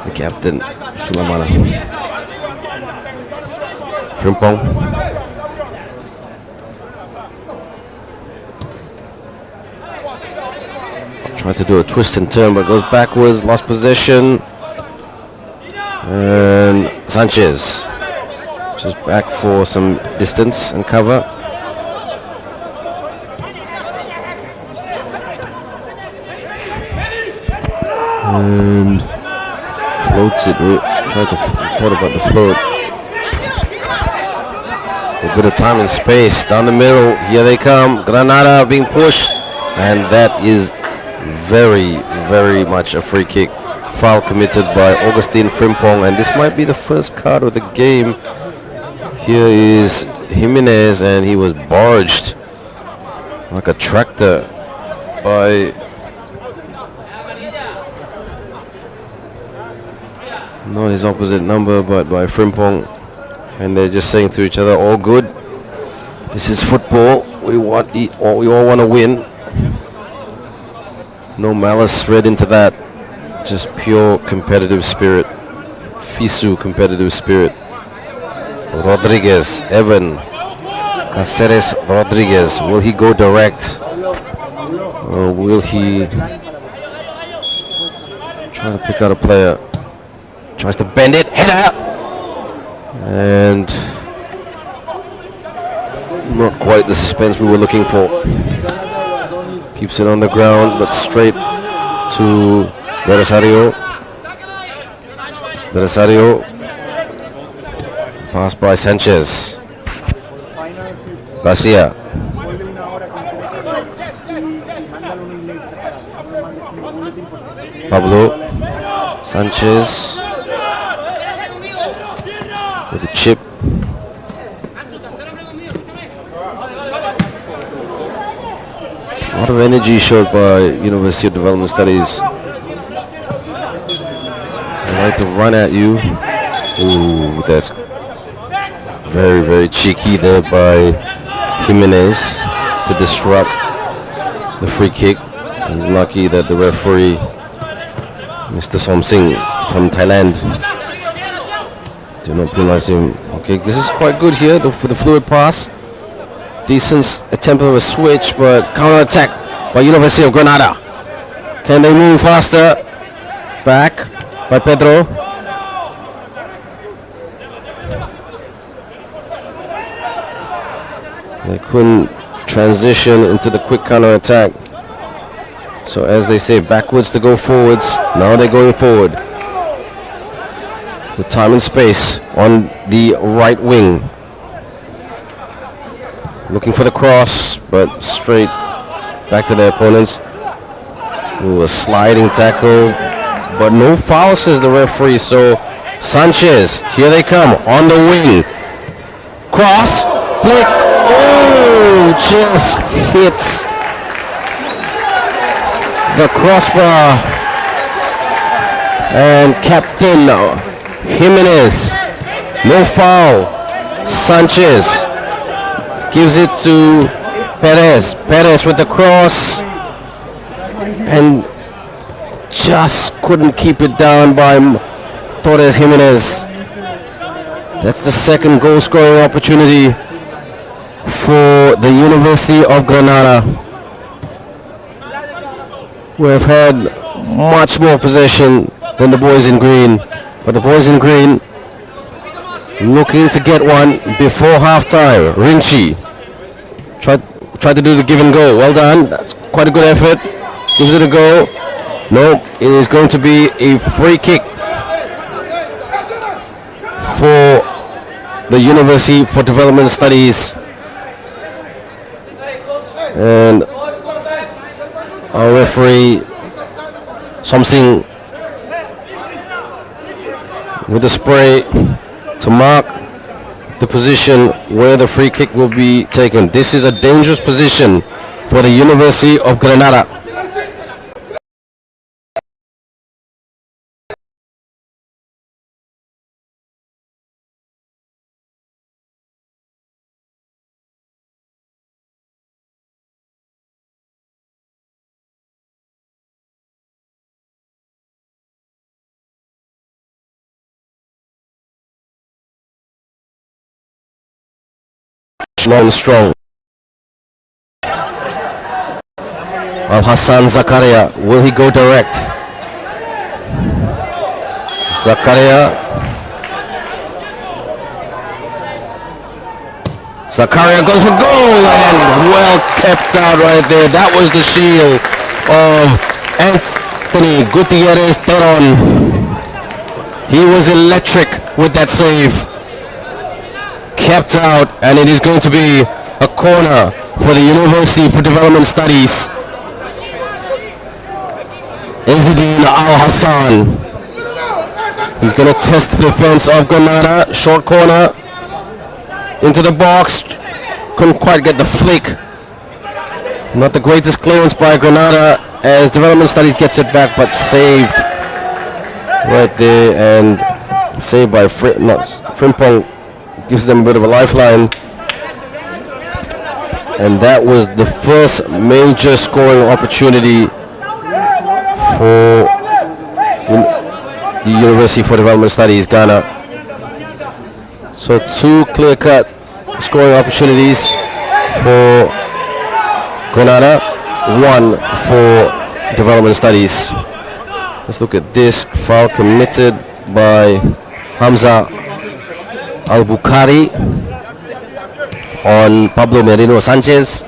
The captain, Sulamana. Frimpong. Tried to do a twist and turn, but goes backwards, lost possession. And Sanchez just back for some distance and cover. And floats it. Thought about the float. A bit of time and space down the middle. Here they come. Granada being pushed, and that is very, very much a free kick. Foul committed by Augustine Frimpong, and this might be the first card of the game. Here is Jimenez, and he was barged like a tractor by not his opposite number, but by Frimpong, and they're just saying to each other, all good, this is football, we all want to win. No malice read into that, just pure competitive spirit. FISU competitive spirit. Rodriguez, Evan Caceres Rodriguez. Will he go direct? Or will he try to pick out a player? Tries to bend it, header! And not quite the suspense we were looking for. Keeps it on the ground, but straight to Belisario. Belisario. Pass by Sanchez. Garcia. Pablo Sanchez with the chip. A lot of energy showed by University of Development Studies. They like to run at you. Ooh, that's very, very cheeky there by Jimenez to disrupt the free kick. He's lucky that the referee, Mr. Somsing from Thailand, did not penalize him. Okay, this is quite good here for the fluid pass. Decent attempt of a switch, but counter-attack by University of Granada. Can they move faster? Back by Pedro. They couldn't transition into the quick counter-attack. So as they say, backwards to go forwards. Now they're going forward. With time and space on the right wing. Looking for the cross, but straight back to their opponents. Ooh, a sliding tackle, but no foul, says the referee. So Sanchez, here they come on the wing. Cross, flick. Oh, just hits the crossbar. And Captain Jimenez, no foul. Sanchez gives it to Perez. Perez with the cross and just couldn't keep it down by Torres Jimenez. That's the second goal scoring opportunity for the University of Granada. We've had much more possession than the boys in green, but the boys in green looking to get one before half-time. Rinchi tried to do the give and go. Well done. That's quite a good effort. Gives it a go. No, it is going to be a free kick for the University for Development Studies. And our referee, Somsing, with the spray to mark the position where the free kick will be taken. This is a dangerous position for the University of Granada. Long strong. Al Hassan Zakaria, will he go direct? Zakaria goes for goal and well kept out right there. That was the shield of Anthony Gutierrez Teron. He was electric with that save. Kept out, and it is going to be a corner for the University for Development Studies. Izzedine Al Hassan. He's going to test the defense of Granada. Short corner into the box. Couldn't quite get the flick. Not the greatest clearance by Granada as Development Studies gets it back, but saved right there, and saved by Frimpong. Gives them a bit of a lifeline, and that was the first major scoring opportunity for the University for Development Studies, Ghana. So 2 clear-cut scoring opportunities for Granada, 1 for Development Studies. Let's look at this foul committed by Hamza Al-Bukhari on Pablo Merino Sanchez.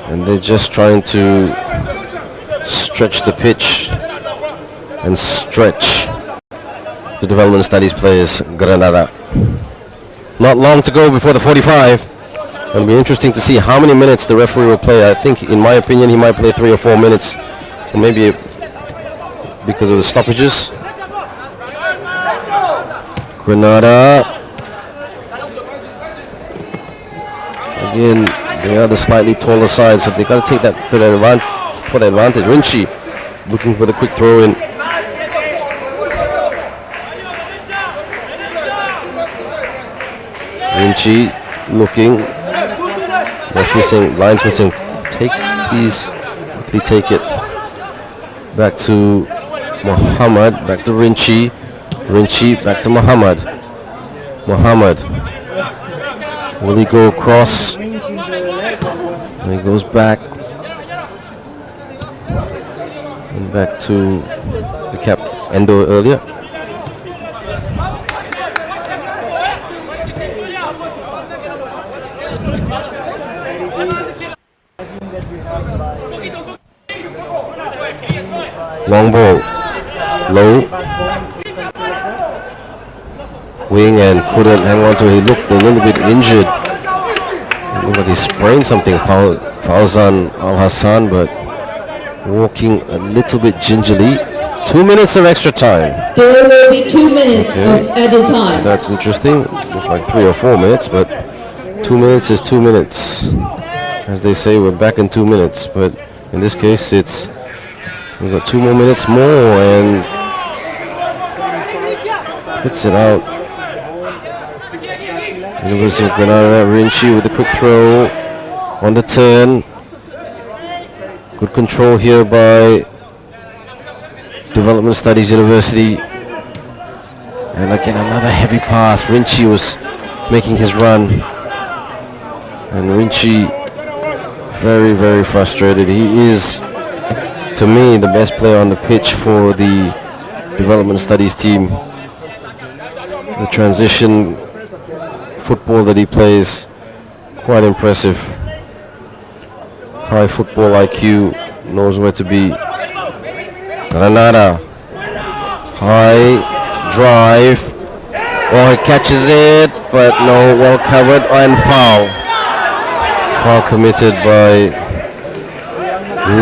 And they're just trying to stretch the pitch and stretch the Development Studies players, Granada. Not long to go before the 45. It'll be interesting to see how many minutes the referee will play. I think, in my opinion, he might play 3 or 4 minutes, or maybe because of the stoppages. Granada. Again, they are the slightly taller side, so they got to take that to their advantage. Rinchi looking for the quick throw in. Rinchi looking. Referee saying, linesman saying, quickly take it. Back to Muhammad, back to Rinchi. Rinchi, back to Muhammad. Muhammad. Will he go across? And he goes back. And back to the cap Endo earlier. Long ball, low, wing, and couldn't hang on to it. He looked a little bit injured. It looked like he sprained something, Fauzan Al-Hassan, but walking a little bit gingerly. 2 minutes of extra time. There will be 2 minutes of added So time. that's interesting. Looked like 3 or 4 minutes, but 2 minutes is 2 minutes. As they say, we're back in 2 minutes, but in this case, we've got 2 more minutes more, and puts it out. University of Granada, Rinchi with a quick throw on the turn. Good control here by Development Studies University. And again, another heavy pass. Rinchi was making his run. And Rinchi very, very frustrated. He is, to me, the best player on the pitch for the Development Studies team. The transition football that he plays, quite impressive. High football IQ, knows where to be. Granada, high drive. Oh, he catches it, but no, well covered, and foul. Foul committed by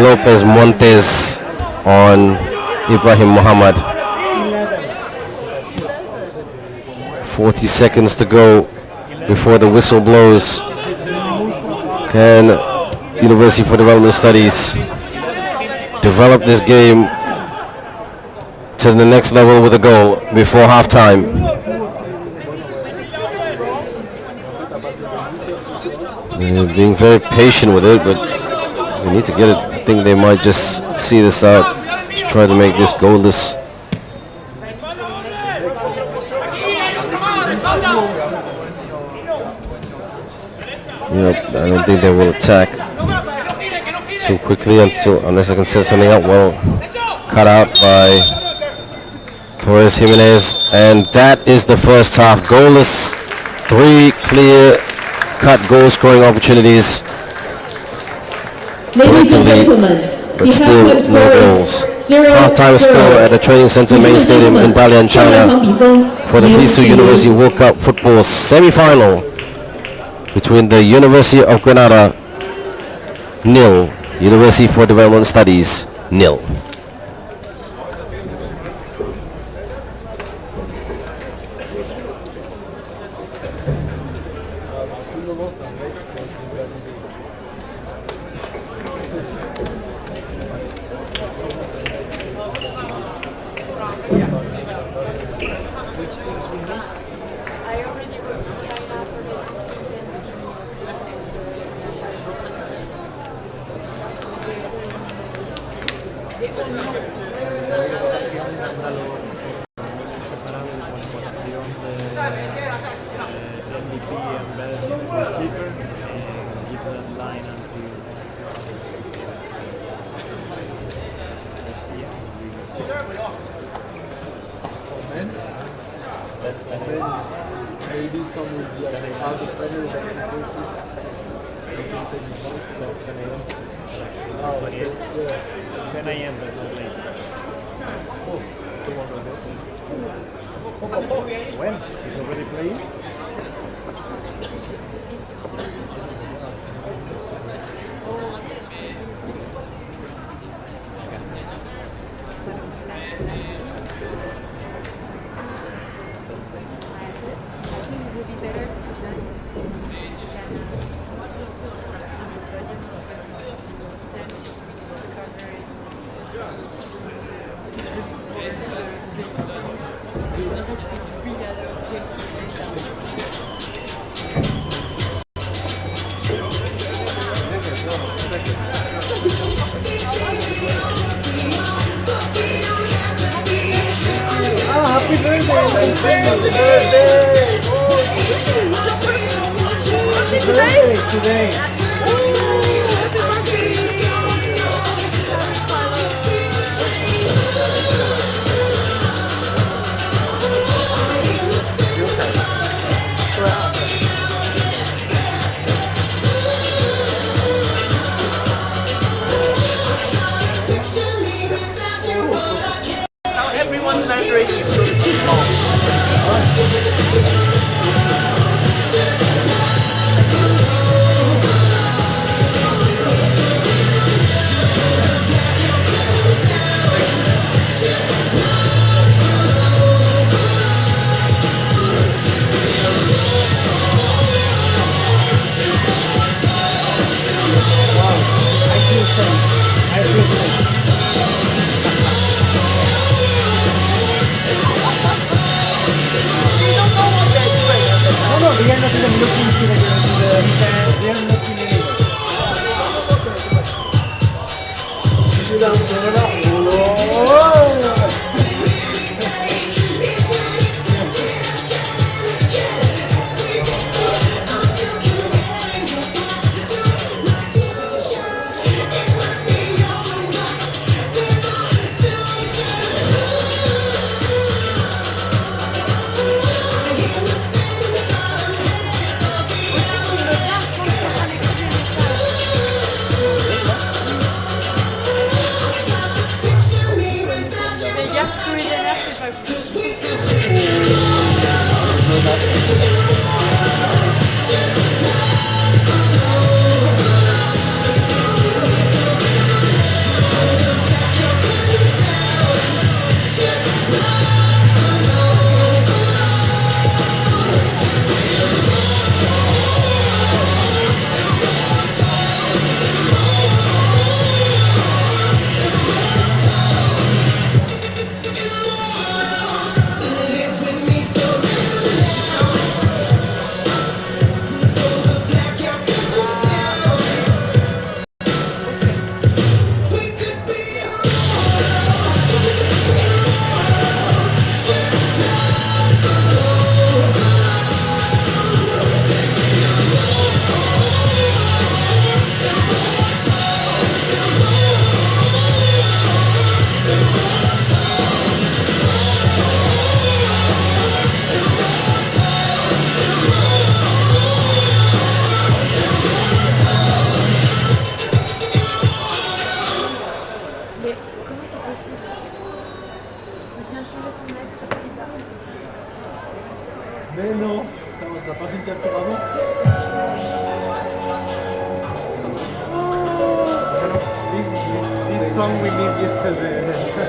Lopez Montes on Ibrahim Muhammad. 40 seconds to go before the whistle blows. Can University for Development Studies develop this game to the next level with a goal before halftime? They're being very patient with it, but they need to get it. I think they might just see this out to try to make this goalless. Yep, I don't think they will attack too quickly unless I can set something up. Well, cut out by Torres Jimenez, and that is the first half. Goalless, 3 clear-cut goal-scoring opportunities. Ladies and gentlemen, But the still halftime no score goals. is 0-0. Half-time score at the training center main stadium in Dalian, China, for the FISU University World Cup football semi-final between the University of Granada 0, University for Development Studies 0. I already wrote to China for the Anthems. some will be at all the players that you take. You can say you want to go 10 a.m. Oh, But okay. yeah. 10 a.m. but not late. Oh, tomorrow. When? He's already playing? Happy birthday! Happy birthday! Today. Everyone's not ready. We are not even looking to we are not looking anywhere. Mais non, t'as pas fait une capture avant? This song we missed yesterday.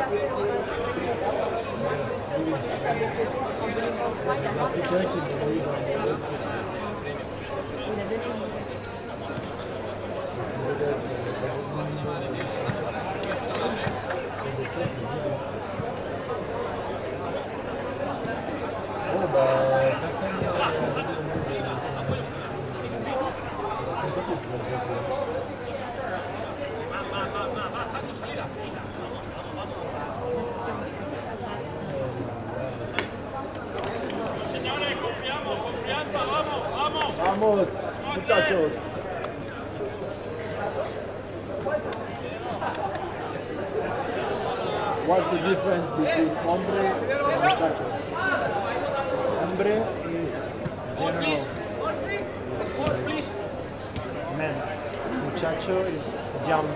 a fait un le seul prophète avec le en 2023, il a 21 ans. Il a donné une nouvelle. Bon, bah, personne Vamos, muchachos. What's the difference between hombre and muchacho? Hombre is general man. Muchacho is young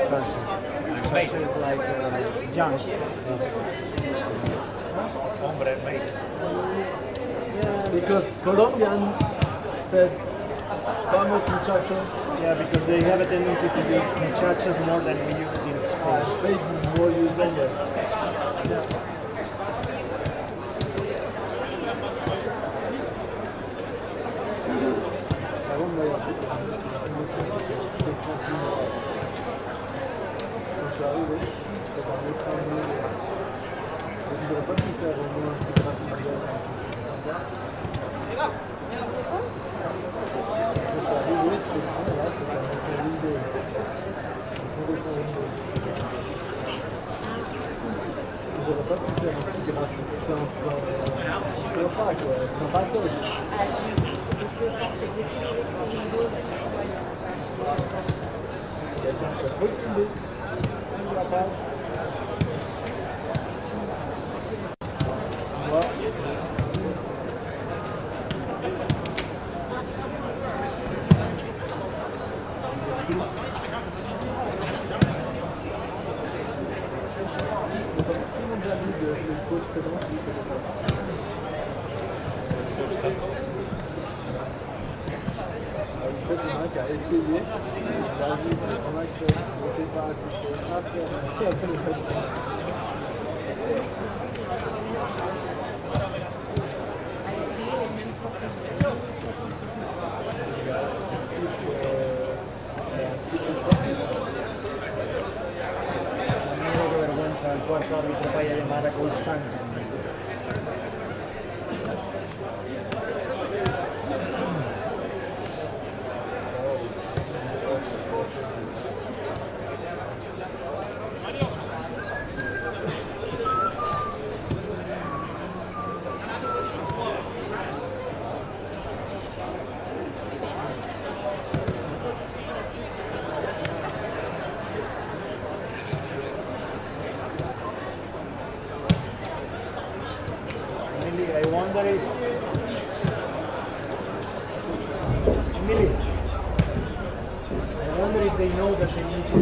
person. Muchacho is like young, basically. Hombre, mate. Yeah, because Colombian said vamos muchacho. Yeah, because they have a tendency to use muchachos more than we use it in Spain. Spain more use hombre. Yeah. Quand je suis arrivé, c'était un autre année. Je ne voudrais pas tout faire au moins un petit graphique. I wonder if Emily, I wonder if they know that they need to.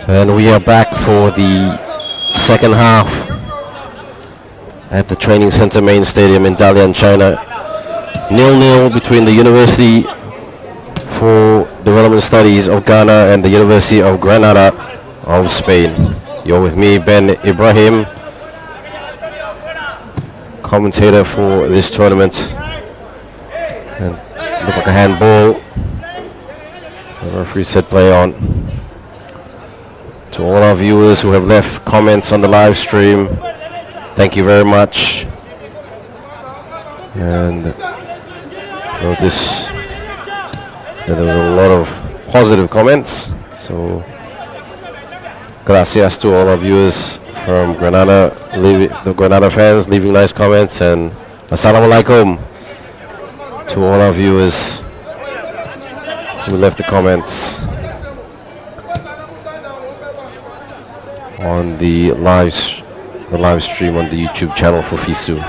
And we are back for the second half at the training center main stadium in Dalian, China. 0-0 between the University for Development Studies of Ghana and the University of Granada of Spain. You're with me, Ben Ibrahim, commentator for this tournament. And look like a handball. The referee said play on. To all our viewers who have left comments on the live stream, thank you very much. And notice that there was a lot of positive comments, so gracias to all our viewers from Granada, the Granada fans leaving nice comments, and assalamu alaikum to all our viewers who left the comments on the live stream on the YouTube channel for FISU.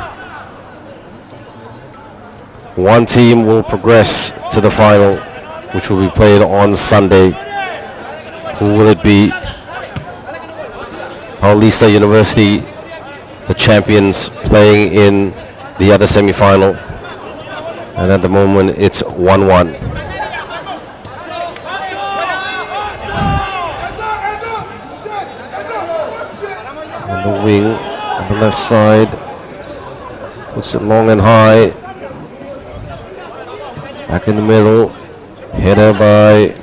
One team will progress to the final, which will be played on Sunday. Who will it be? Paulista University, the champions, playing in the other semi-final, and at the moment it's 1-1. On the wing, on the left side, puts it long and high. Back in the middle, header by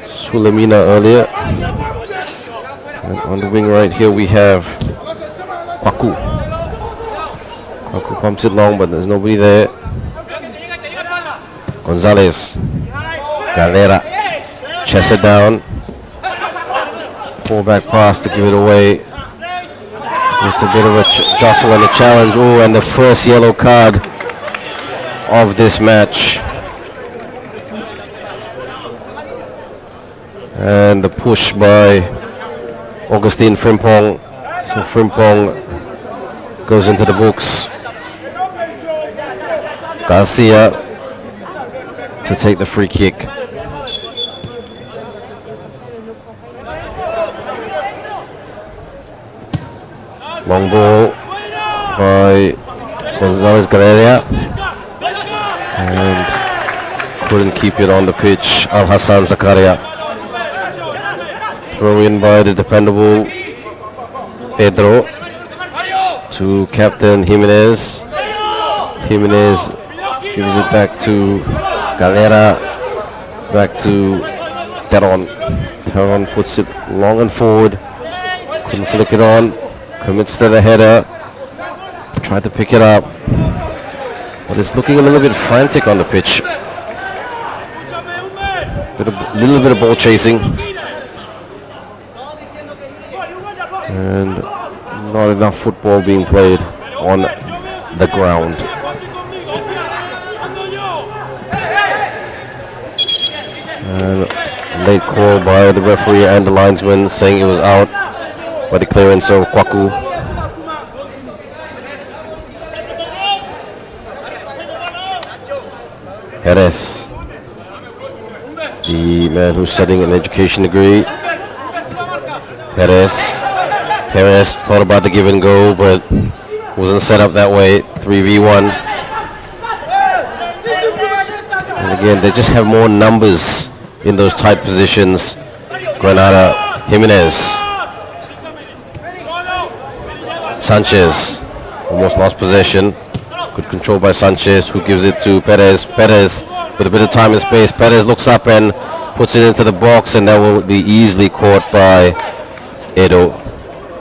Sulemina earlier. And on the wing right here we have Kwaku. Kwaku pumps it long, but there's nobody there. Gonzalez, Galera, chests it down. Pull back pass to give it away. It's a bit of a jostle and a challenge. Oh, and the first yellow card of this match. And the push by Augustine Frimpong. So Frimpong goes into the books. Garcia to take the free kick. Long ball by Gonzalez Galera, and couldn't keep it on the pitch. Al Hassan Zakaria. Throw in by the dependable Pedro to Captain Jimenez. Jimenez gives it back to Galera, back to Teron. Teron puts it long and forward. Couldn't flick it on. Commits to the header. Tried to pick it up, but it's looking a little bit frantic on the pitch. Little bit of ball chasing, and not enough football being played on the ground. And late call by the referee and the linesman saying it was out by the clearance of Kwaku. Perez, the man who's studying an education degree. Perez thought about the give and go, but wasn't set up that way. 3v1. And again, they just have more numbers in those tight positions. Granada, Jimenez. Sanchez almost lost possession. Good control by Sanchez, who gives it to Perez. Perez with a bit of time and space. Perez looks up and puts it into the box, and that will be easily caught by Edo,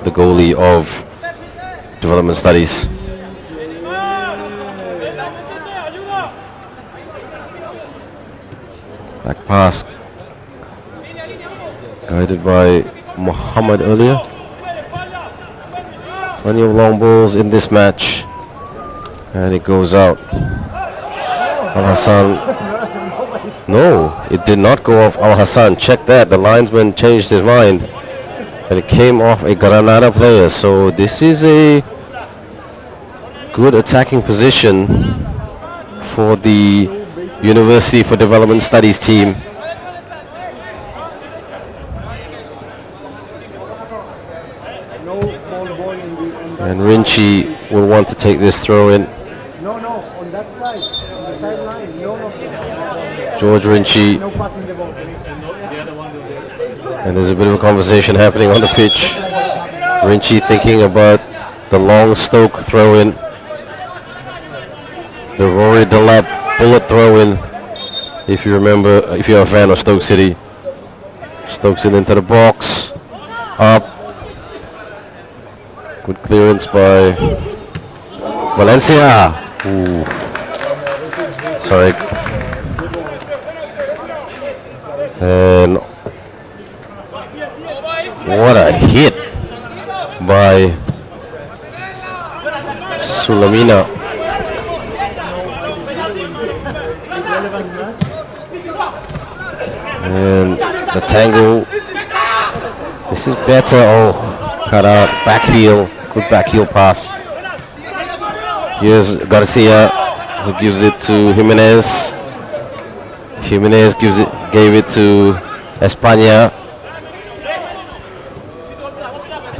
the goalie of Development Studies. Back pass guided by Muhammad earlier. Plenty of long balls in this match, and it goes out. Al Hassan No, it did not go off Al Hassan. Check that. The linesman changed his mind. And it came off a Granada player. So this is a good attacking position for the University for Development Studies team. No foul ball in the And Rinchi will want to take this throw in. No, on that side, on the sideline. No. George Rinchi. No passing the ball. And there's a bit of a conversation happening on the pitch. Rinchi thinking about the long Stoke throw-in. The Rory Delap bullet throw-in. If you remember, if you're a fan of Stoke City. Stokes it into the box. Up. Good clearance by Valencia. Ooh. Sorry. And what a hit by Sulamina. And the tangle. This is better. Oh, cut out. Back heel. Good back heel pass. Here's Garcia, who gives it to Jimenez. Jimenez gave it to España.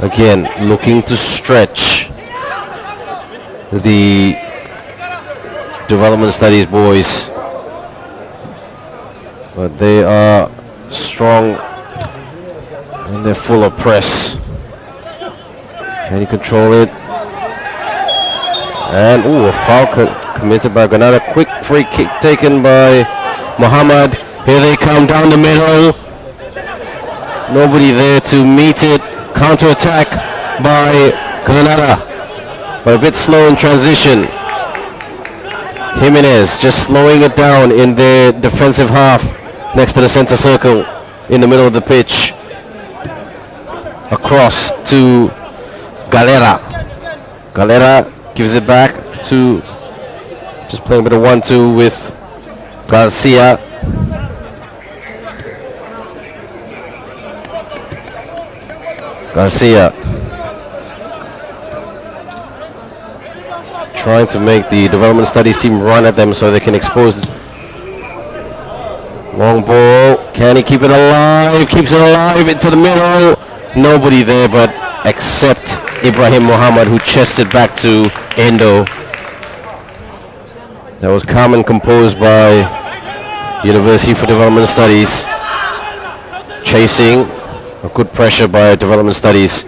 Again, looking to stretch the development studies boys. But they are strong and they're full of press. Can he control it? And a foul committed by Granada. Quick free kick taken by Mohammed. Here they come down the middle. Nobody there to meet it. Counter attack by Granada, but a bit slow in transition. Jimenez just slowing it down in the defensive half next to the center circle in the middle of the pitch. Across to Galera. Galera gives it back to, just playing a bit of 1-2 with Garcia. Garcia trying to make the development studies team run at them so they can expose. Long ball. Can he keep it alive? Keeps it alive into the middle. Nobody there but except Ibrahim Mohammed, who chests it back to Endo. That was calm and composed by University for Development Studies. Chasing. A good pressure by Development Studies.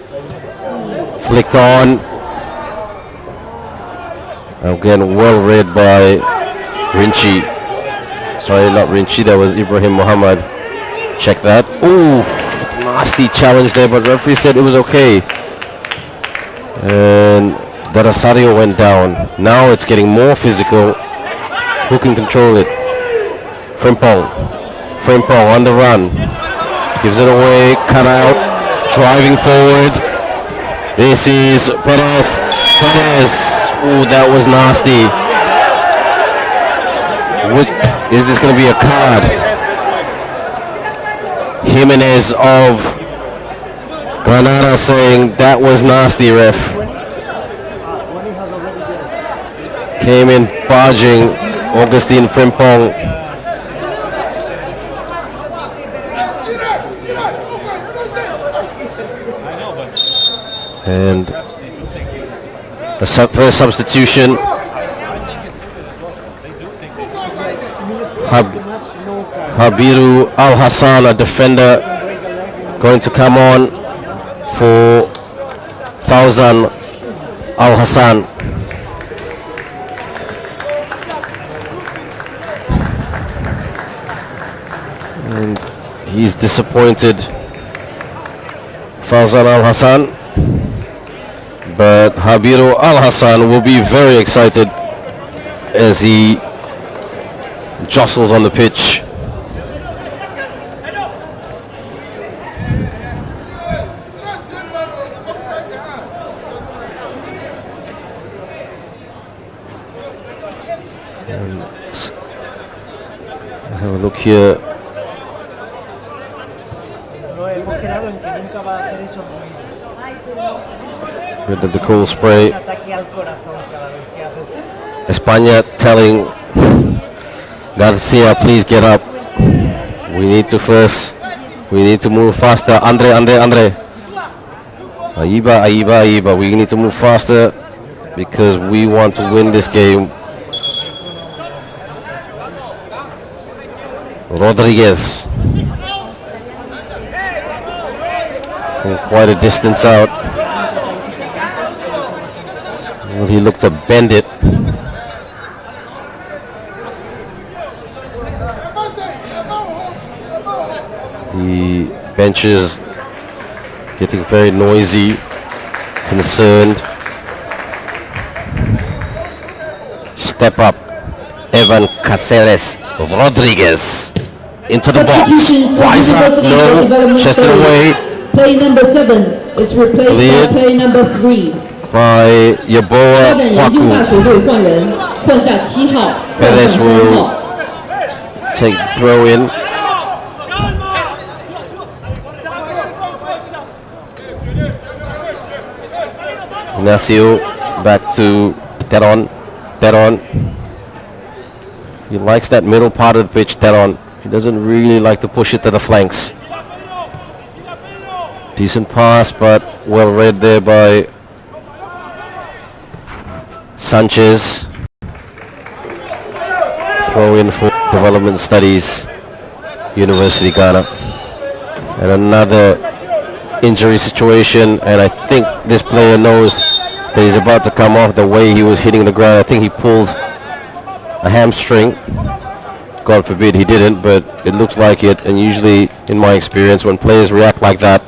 Flicked on. Again, well read by Rinchi. Sorry, not Rinchi, that was Ibrahim Mohammed. Check that. Ooh, nasty challenge there, but referee said it was okay. And Darasario went down. Now it's getting more physical. Who can control it? Frimpong. Frimpong on the run. Gives it away, cut out, driving forward. This is Perez. Perez. Ooh, that was nasty. Is this going to be a card? Jimenez of Granada saying that was nasty, ref. Came in barging Augustine Frimpong. And the first substitution, Habiru Al-Hassan, a defender, going to come on for Fauzan Al-Hassan. And he's disappointed, Fauzan Al-Hassan. But Habiru Al-Hassan will be very excited as he jostles on the pitch. And Have a look here. No, hemos quedado en que nunca va a hacer esos ruidos. Rid of the cool spray. Un ataque al corazón cada vez que hace. España telling Garcia, please get up. We need to move faster. Andre. Aiba. We need to move faster because we want to win this game. Rodriguez from quite a distance out. Well, he looked to bend it. The benches getting very noisy, concerned. Step up, Evan Caceres Rodriguez into the box. Substitution for Rise up, University of no, Development chest it Studies. away Play number 7 is replaced Cleared. by play number 3. by 高 Yaboa 等研究大 Kwaku. 学队换人，换下7号，换 Perez 上3 will 号。 take the throw in. Ignacio back to Teron. He likes that middle part of the pitch, Teron. He doesn't really like to push it to the flanks. Decent pass, but well read there by Sanchez. Throw in for Development Studies, University Ghana. And another injury situation, and I think this player knows that he's about to come off the way he was hitting the ground. I think he pulled a hamstring. God forbid he didn't, but it looks like it. And usually, in my experience, when players react like that,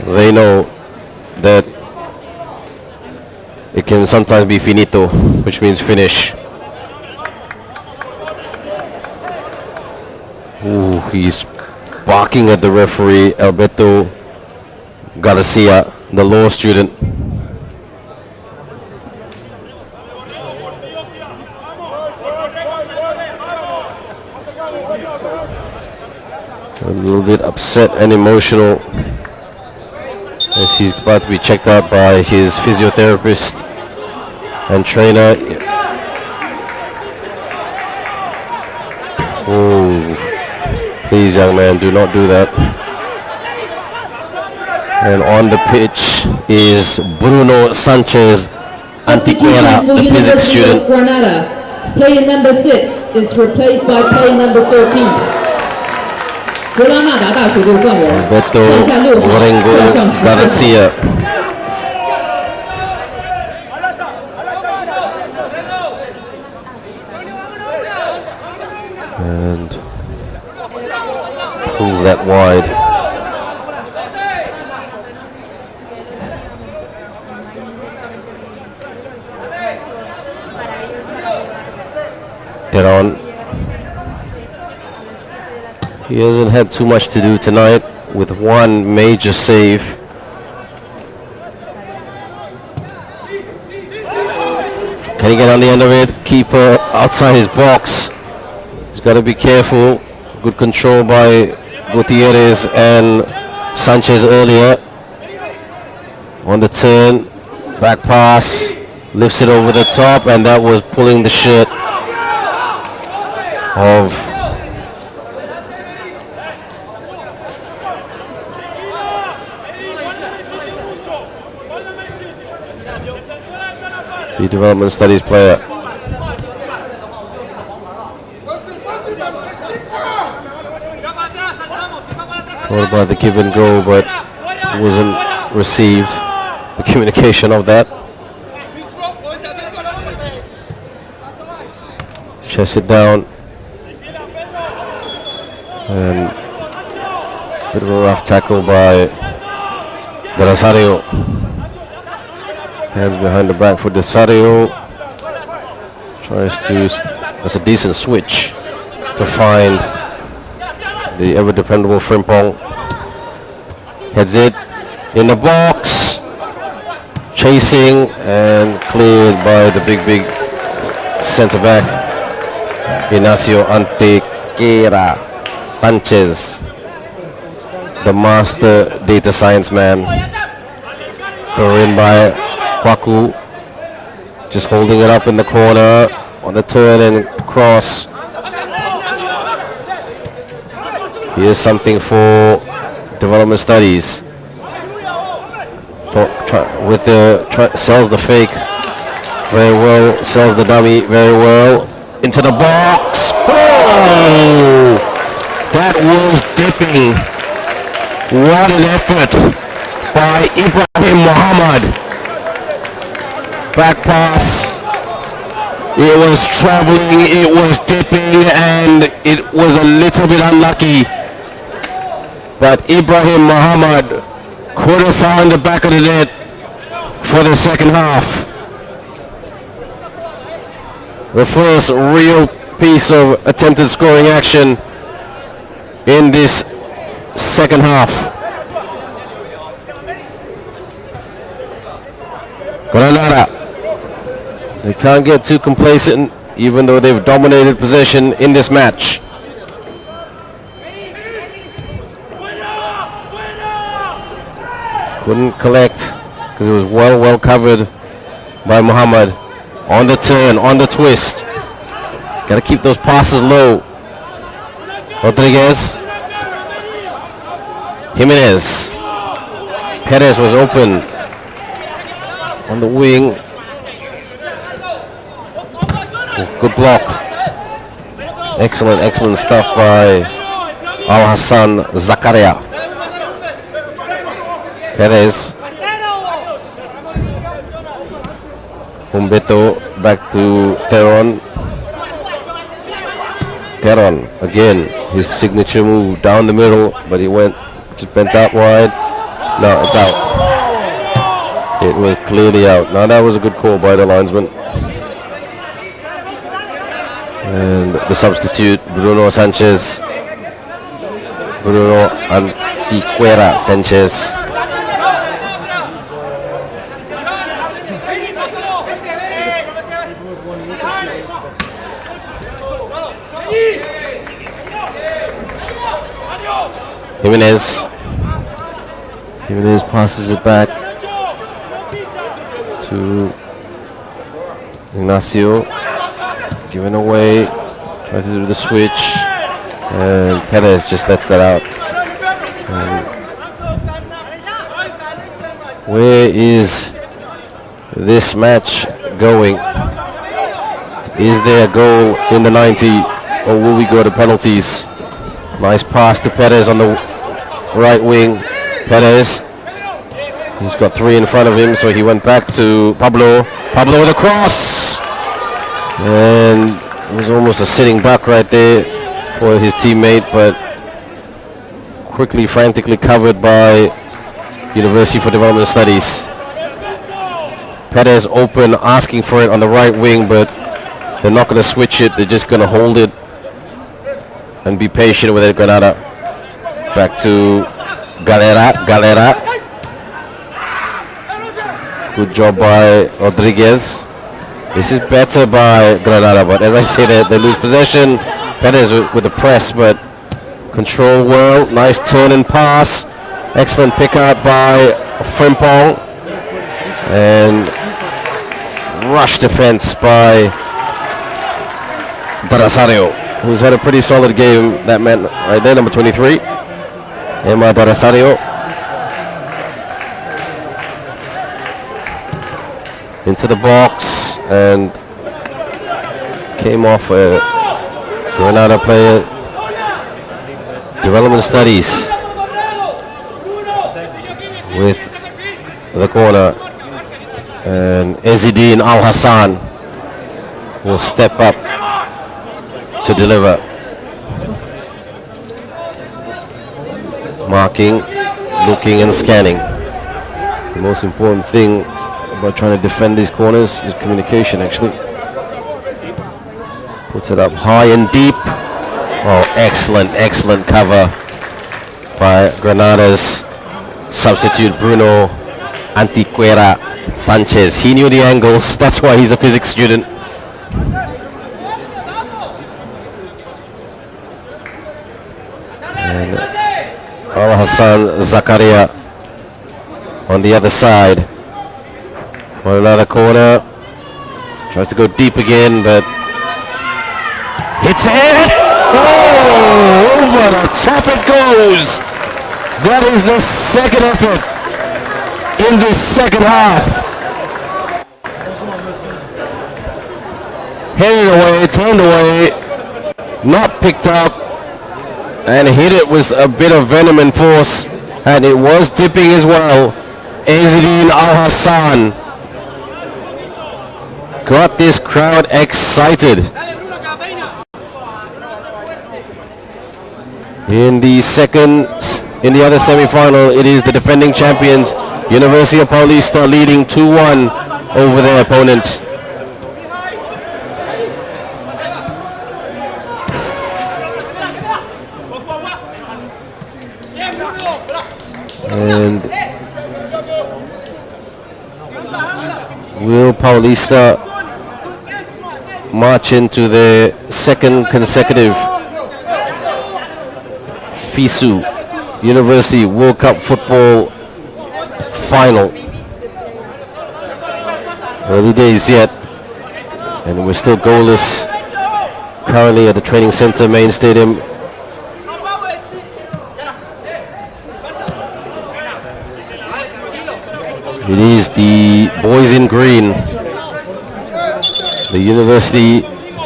they know that it can sometimes be finito, which means finish. Ooh, he's barking at the referee, Alberto Garcia, the law student. A little bit upset and emotional as he's about to be checked out by his physiotherapist and trainer. Oh, please, young man, do not do that. And on the pitch is Bruno Sanchez Antiquera, Substitution for the physics University of student. Granada. Player number 6 is replaced by player number 14. 格拉纳达大学队换人， Alberto 换下6号， Orengo 换上14号。 Garcia. And pulls that wide. Teron. He hasn't had too much to do tonight with one major save. Can he get on the end of it? Keeper outside his box. He's got to be careful. Good control by Gutierrez and Sanchez earlier. On the turn, back pass, lifts it over the top, and that was pulling the shirt of the Development Studies player. What about the give and go, but wasn't received, the communication of that. Chest it down. And bit of a rough tackle by De Rosario. Hands behind the back for Desario. Tries to, that's a decent switch to find the ever dependable Frimpong. Heads it in the box. Chasing and cleared by the big centre back, Ignacio Antequera Sanchez, the master data science man. Throw in by Kwaku, just holding it up in the corner on the turn and cross. Here's something for development studies. Sells the fake very well, sells the dummy very well. Into the box. Oh! That was dipping. What an effort by Ibrahim Muhammad. Back pass. It was traveling, it was dipping, and it was a little bit unlucky. But Ibrahim Muhammad could have found the back of the net for the second half. The first real piece of attempted scoring action in this second half. Granada, they can't get too complacent even though they've dominated possession in this match. Couldn't collect because it was well covered by Muhammad. On the turn, on the twist. Got to keep those passes low. Rodriguez. Jimenez. Perez was open on the wing. Good block. Excellent stuff by Al Hassan Zakaria. Perez. Humberto back to Teron. Teron again, his signature move down the middle, but he just bent out wide. No, it's out. It was clearly out. Now that was a good call by the linesman. And the substitute, Bruno Antequera Sanchez. Jimenez passes it back to Ignacio, giving away, tries to do the switch, and Perez just lets that out. Where is this match going? Is there a goal in the 90, or will we go to penalties? Nice pass to Perez on the right wing. Perez, he's got three in front of him, so he went back to Pablo. Pablo with a cross, and it was almost a sitting duck right there for his teammate, but quickly, frantically covered by University for Development Studies. Perez open, asking for it on the right wing, but they're not going to switch it. They're just going to hold it and be patient with it. Granada back to Galera. Good job by Rodriguez. This is better by Granada, but as I say, they lose possession. Perez with the press, but control well. Nice turn and pass. Excellent pick out by Frimpong. And rush defense by Darasario, who's had a pretty solid game. That man right there, number 23, Emma Darasario. Into the box and came off a Granada player. Development Studies with the corner, and Ezzedine Al Hassan will step up to deliver. Marking, looking and scanning. The most important thing about trying to defend these corners is communication, actually. Puts it up high and deep. Oh, excellent cover by Granada's substitute Bruno Antequera Sanchez. He knew the angles, that's why he's a physics student. And Al Hassan Zakaria on the other side. For another corner. Tries to go deep again, but hits it! Oh, over the top it goes! That is the second effort in this second half. Headed away, turned away, not picked up, and hit it with a bit of venom and force, and it was dipping as well. Ezzedine Al Hassan got this crowd excited. In the other semi-final, it is the defending champions, University of Paulista, leading 2-1 over their opponent. And will Paulista march into their second consecutive FISU University World Cup football final? Early days yet, and we're still goalless currently at the training center main stadium. It is the boys in green, the University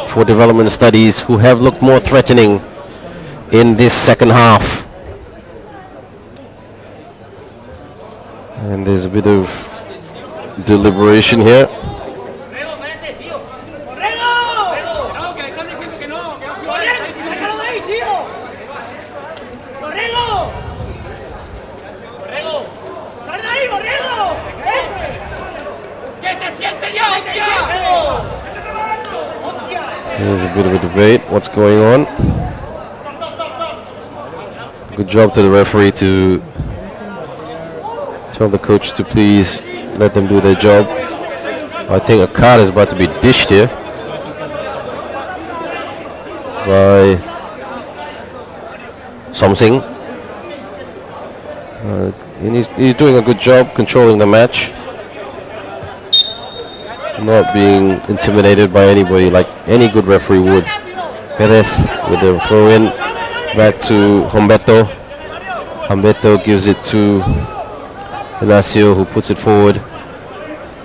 for Development Studies, who have looked more threatening in this second half. And there's a bit of deliberation here. There's a bit of a debate. What's going on? Good job to the referee to tell the coach to please let them do their job. I think a card is about to be dished here by something. And he's doing a good job controlling the match, not being intimidated by anybody like any good referee would. Perez with the throw in back to Humberto. Humberto gives it to Ignacio, who puts it forward.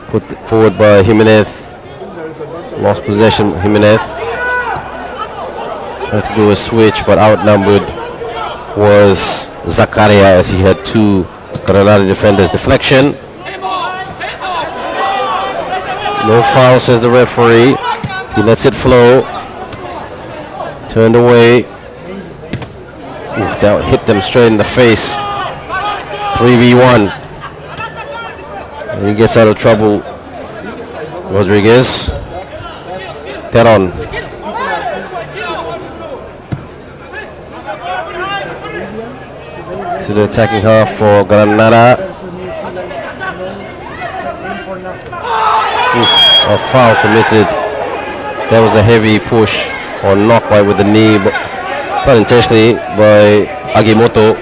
Put it forward by Jimenez. Lost possession, Jimenez. Tried to do a switch, but outnumbered was Zakaria as he had two Granada defenders. Deflection. No foul, says the referee. He lets it flow. Turned away. Ooh, that hit them straight in the face. 3v1. And he gets out of trouble. Rodriguez. Teron. To the attacking half for Granada. A foul committed. That was a heavy push or knock by with the knee, but not intentionally, by Agimoto.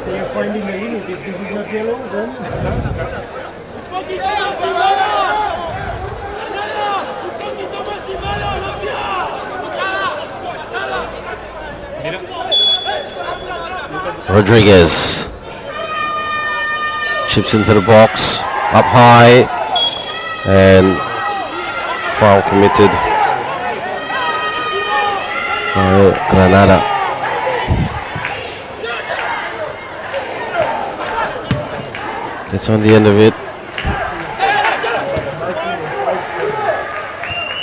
They are finding a limit. If this is not yellow, then Rodriguez chips into the box, up high, and foul committed by Granada. Gets on the end of it.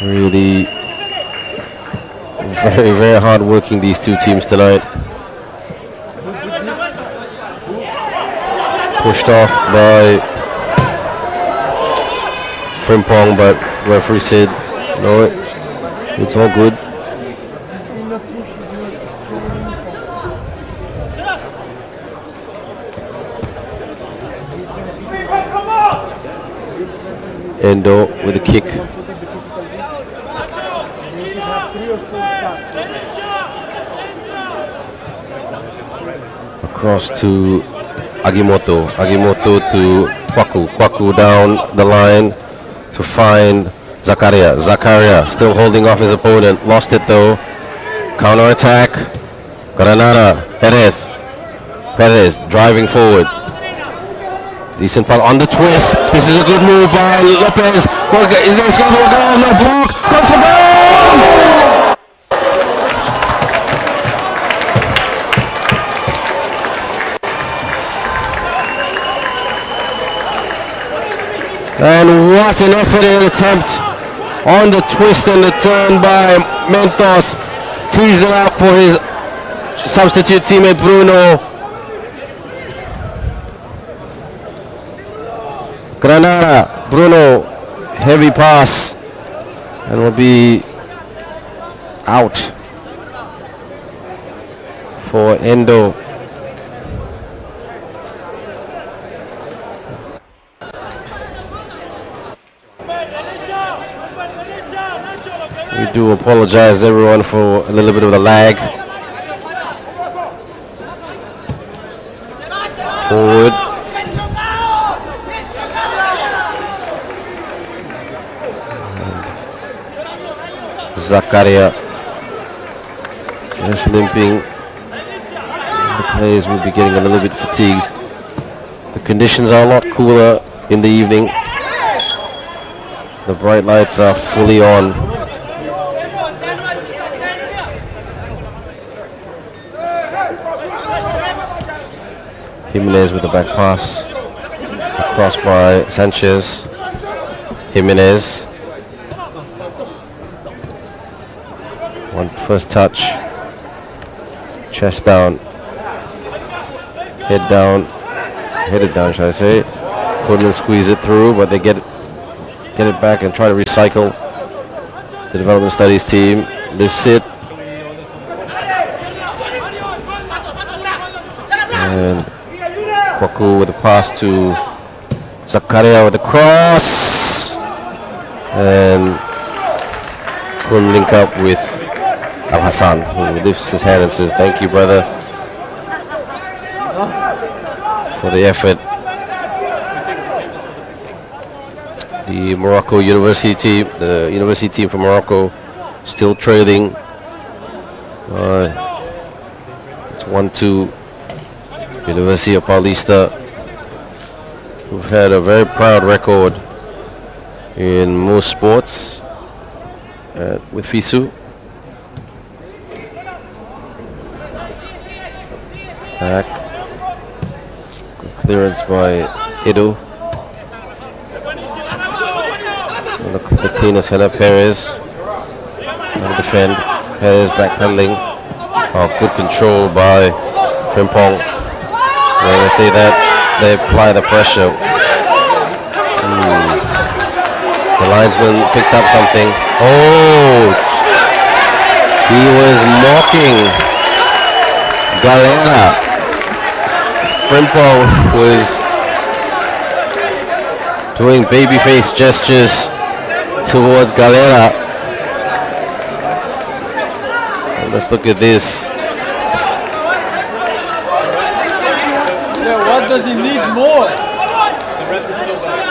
Really very, very hard working, these two teams tonight. Pushed off by Frimpong, but referee said no, it's all good. Endo with a kick. They should have 3 or 4 shots. Across to Agimoto. Agimoto to Kwaku. Kwaku down the line to find Zakaria. Zakaria still holding off his opponent. Lost it though. Counter attack. Granada. Perez. Perez driving forward. Decent pass on the twist. This is a good move by Lopez. Is there a score? Goal? No block. Goes for goal! And what an effort and attempt on the twist and the turn by Mentos. Tees it up for his substitute teammate Bruno. Granada, Bruno, heavy pass, and will be out for Endo. We do apologize everyone for a little bit of the lag. Forward. Zakaria just limping. The players will be getting a little bit fatigued. The conditions are a lot cooler in the evening. The bright lights are fully on. Jimenez with the back pass. Across by Sanchez. Jimenez. One first touch. Chest down. Head down. Headed down, should I say. Couldn't squeeze it through, but they get it back and try to recycle. The development studies team. Lifts it. And Kwaku with a pass to Zakaria with a cross. And couldn't link up with Al Hassan, who lifts his hand and says, "Thank you, brother, for the effort." The Morocco University team, the university team from Morocco, still trailing. It's 1-2. University of Paulista, who've had a very proud record in most sports with FISU. Back. Good clearance by Edo. The cleanest header, Perez. Trying to defend. Perez backpedaling. Good control by Frimpong. When I say that, they apply the pressure. The linesman picked up something. Oh! He was mocking Galera. Frimpong was doing babyface gestures towards Galera. And let's look at this. Yeah, what does he need more? The ref is so bad.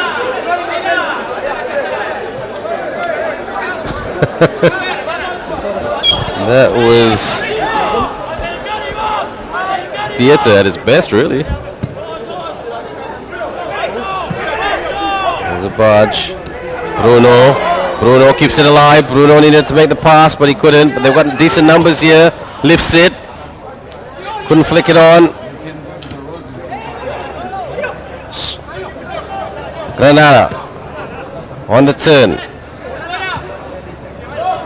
That was theater at its best, really. There's a barge. Bruno keeps it alive. Bruno needed to make the pass, but he couldn't. But they've got decent numbers here. Lifts it. Couldn't flick it on. Granada on the turn.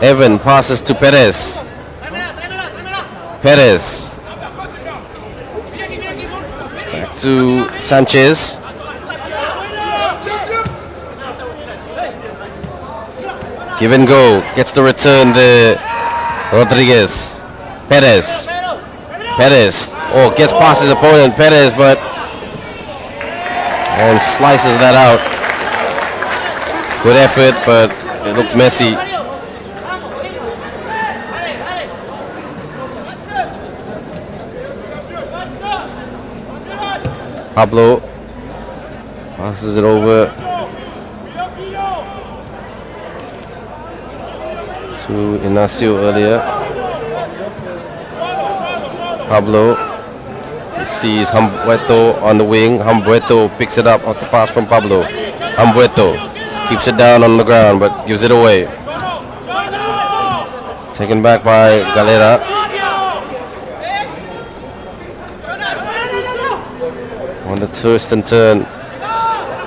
Evan passes to Perez. Perez. Back to Sanchez. Give and go. Gets the return there. Rodriguez. Perez. Perez. Oh, gets past his opponent. Perez, but... and slices that out. Good effort, but it looked messy. Pablo passes it over to Ignacio earlier. Pablo sees Humberto on the wing. Humberto picks it up off the pass from Pablo. Humberto keeps it down on the ground but gives it away. Taken back by Galera. On the twist and turn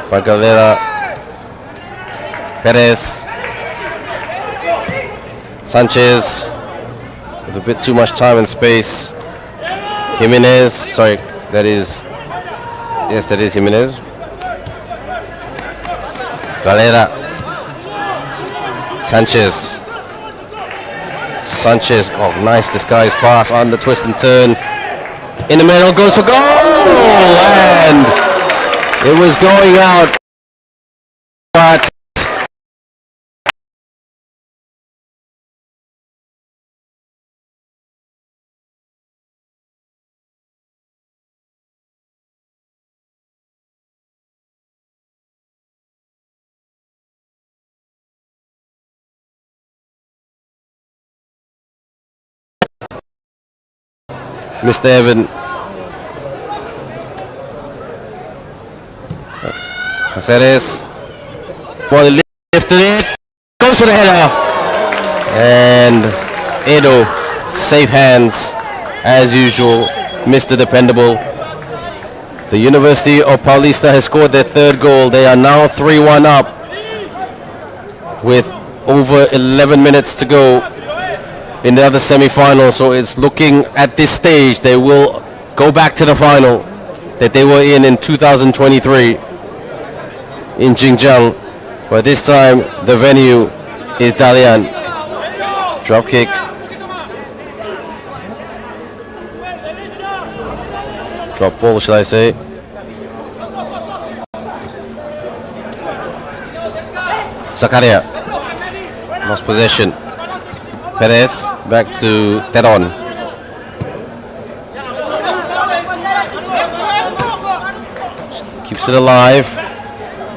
by Galera. Perez. Sanchez with a bit too much time and space. Jimenez, sorry, that is Jimenez. Galera. Sanchez, oh, nice disguise pass on the twist and turn. In the middle, goes for goal! And it was going out. But Mr. Evan. Caceres. Ball lifted it. Goes for the header. And Edo, safe hands as usual. Mr. Dependable. The University of Paulista has scored their third goal. They are now 3-1 up with over 11 minutes to go in the other semi-final, so it's looking at this stage they will go back to the final that they were in 2023 in Xinjiang, but this time the venue is Dalian. Drop kick. Drop ball, shall I say. Zakaria lost possession. Perez back to Teron. Keeps it alive,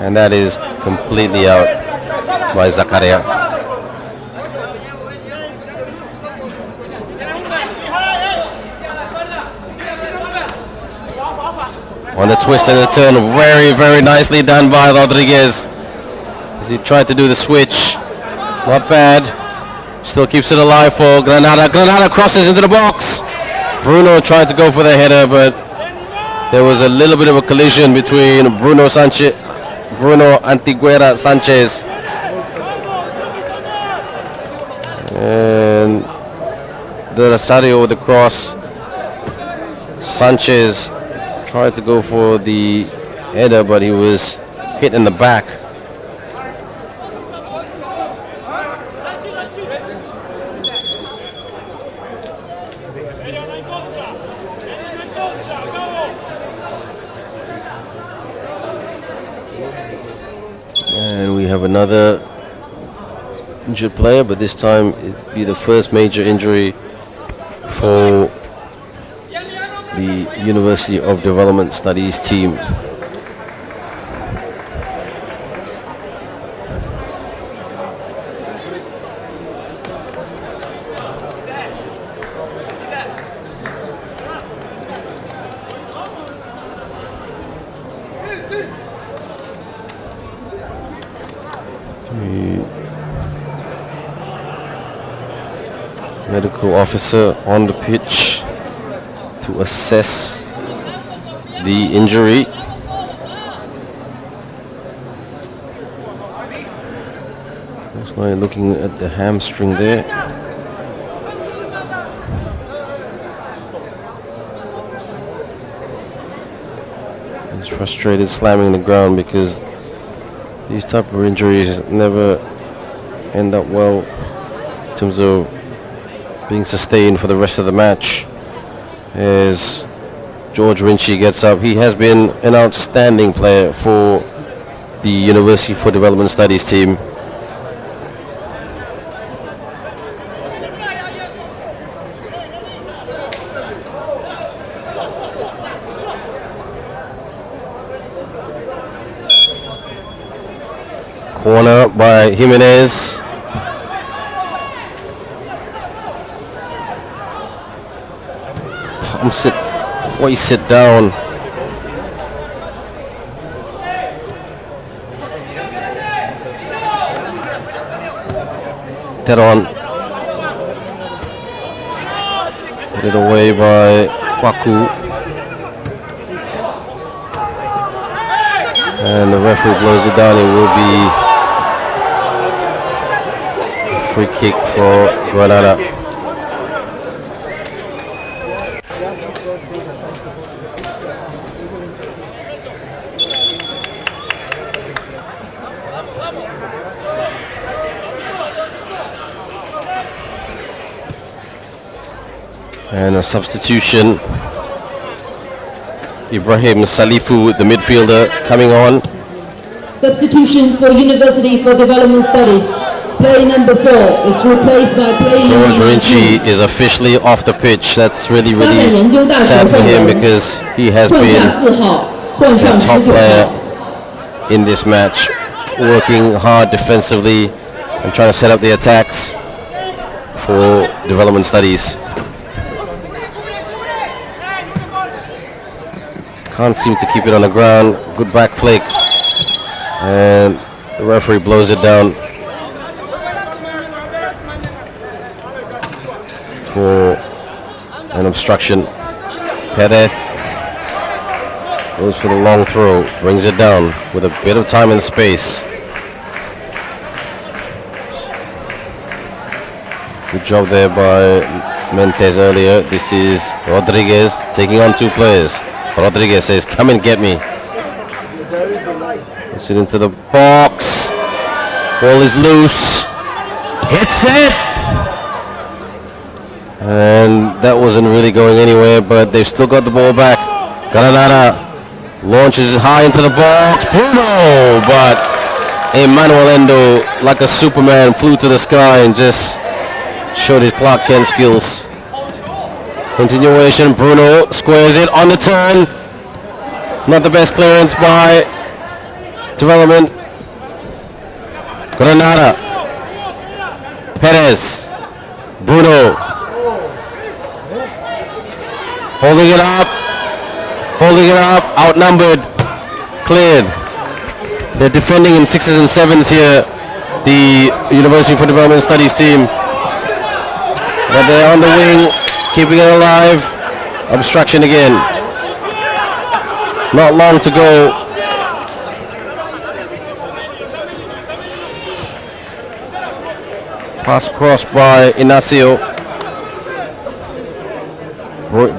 and that is completely out by Zakaria. On the twist and the turn, very, very nicely done by Rodriguez as he tried to do the switch. Not bad. Still keeps it alive for Granada. Granada crosses into the box. Bruno tried to go for the header, but there was a little bit of a collision between Bruno Antiguera Sanchez and the Rosario with the cross. Sanchez tried to go for the header, but he was hit in the back. And we have another injured player, but this time it'll be the first major injury for the University of Development Studies team. Medical officer on the pitch to assess the injury. Most likely looking at the hamstring there. He's frustrated, slamming the ground because these type of injuries never end up well in terms of being sustained for the rest of the match. As George Rinchi gets up, he has been an outstanding player for the University for Development Studies team. Corner by Jimenez. Hoist it down. Teron. Headed away by Kwaku. And the referee blows it down. It will be a free kick for Granada. And a substitution. Ibrahim Salifu, the midfielder, coming on. Substitution for University for Development Studies. Player number 4 is replaced by player George number 19. Rinchi is officially off the pitch. That's really sad for him because he has been the top player in this match, working hard defensively and trying to set up the attacks for Development Studies. Can't seem to keep it on the ground. Good back flick. And the referee blows it down for an obstruction. Perez goes for the long throw. Brings it down with a bit of time and space. Good job there by Mentes earlier. This is Rodriguez taking on 2 players. Rodriguez says, come and get me. Puts it into the box. Ball is loose. Hits it! And that wasn't really going anywhere, but they've still got the ball back. Granada launches it high into the box. Bruno! But Emmanuel Endo, like a Superman, flew to the sky and just showed his Clark Kent skills. Continuation, Bruno squares it on the turn. Not the best clearance by Development. Granada. Perez. Bruno. Holding it up. Outnumbered. Cleared. They're defending in 6s and 7s here, the University for Development Studies team. But they're on the wing, keeping it alive. Obstruction again. Not long to go. Pass across by Inacio.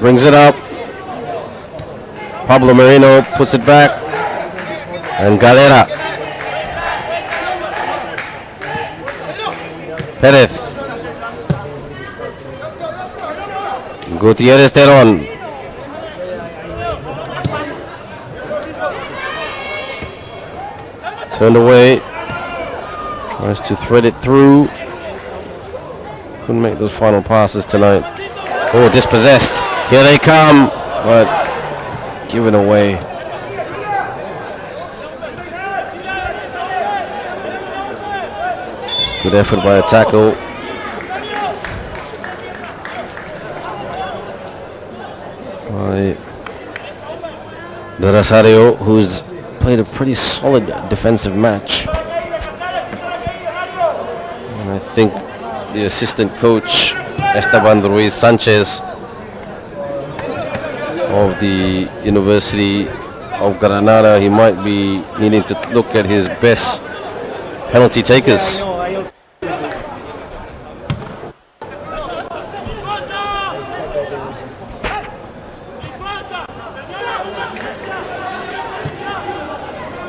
Brings it up. Pablo Merino puts it back. And Galera. Perez. Gutierrez Teron. Turned away. Tries to thread it through. Couldn't make those final passes tonight. Oh, dispossessed. Here they come. But given away. Good effort by a tackle. By De Rosario, who's played a pretty solid defensive match. And I think the assistant coach, Esteban Ruiz Sanchez, of the University of Granada, he might be needing to look at his best penalty takers.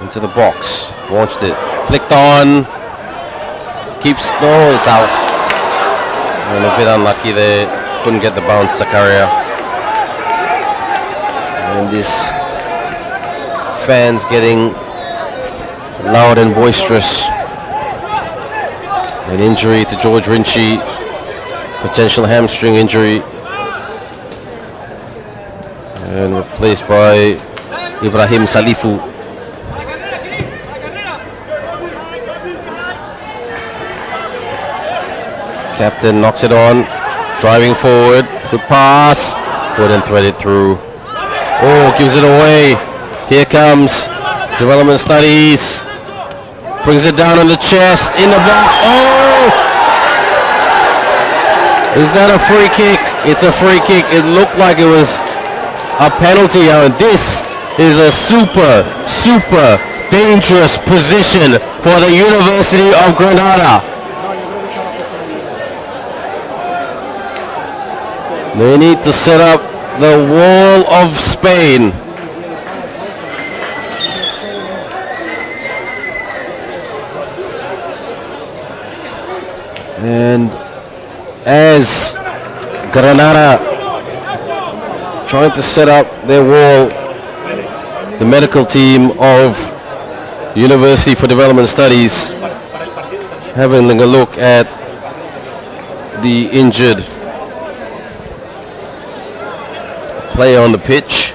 Into the box, launched it, flicked on, keeps, no, it's out. And a bit unlucky there, couldn't get the bounce, Zakaria. And this fans getting loud and boisterous. An injury to George Rinchi, potential hamstring injury, and replaced by Ibrahim Salifu. Captain knocks it on, driving forward, good pass, couldn't thread it through. Oh, gives it away. Here comes Development Studies. Brings it down on the chest, in the box. Oh! Is that a free kick? It's a free kick. It looked like it was a penalty. And this is a super dangerous position for the University of Granada. They need to set up the wall of Spain. And as Granada trying to set up their wall, the medical team of University for Development Studies having a look at the injured player on the pitch,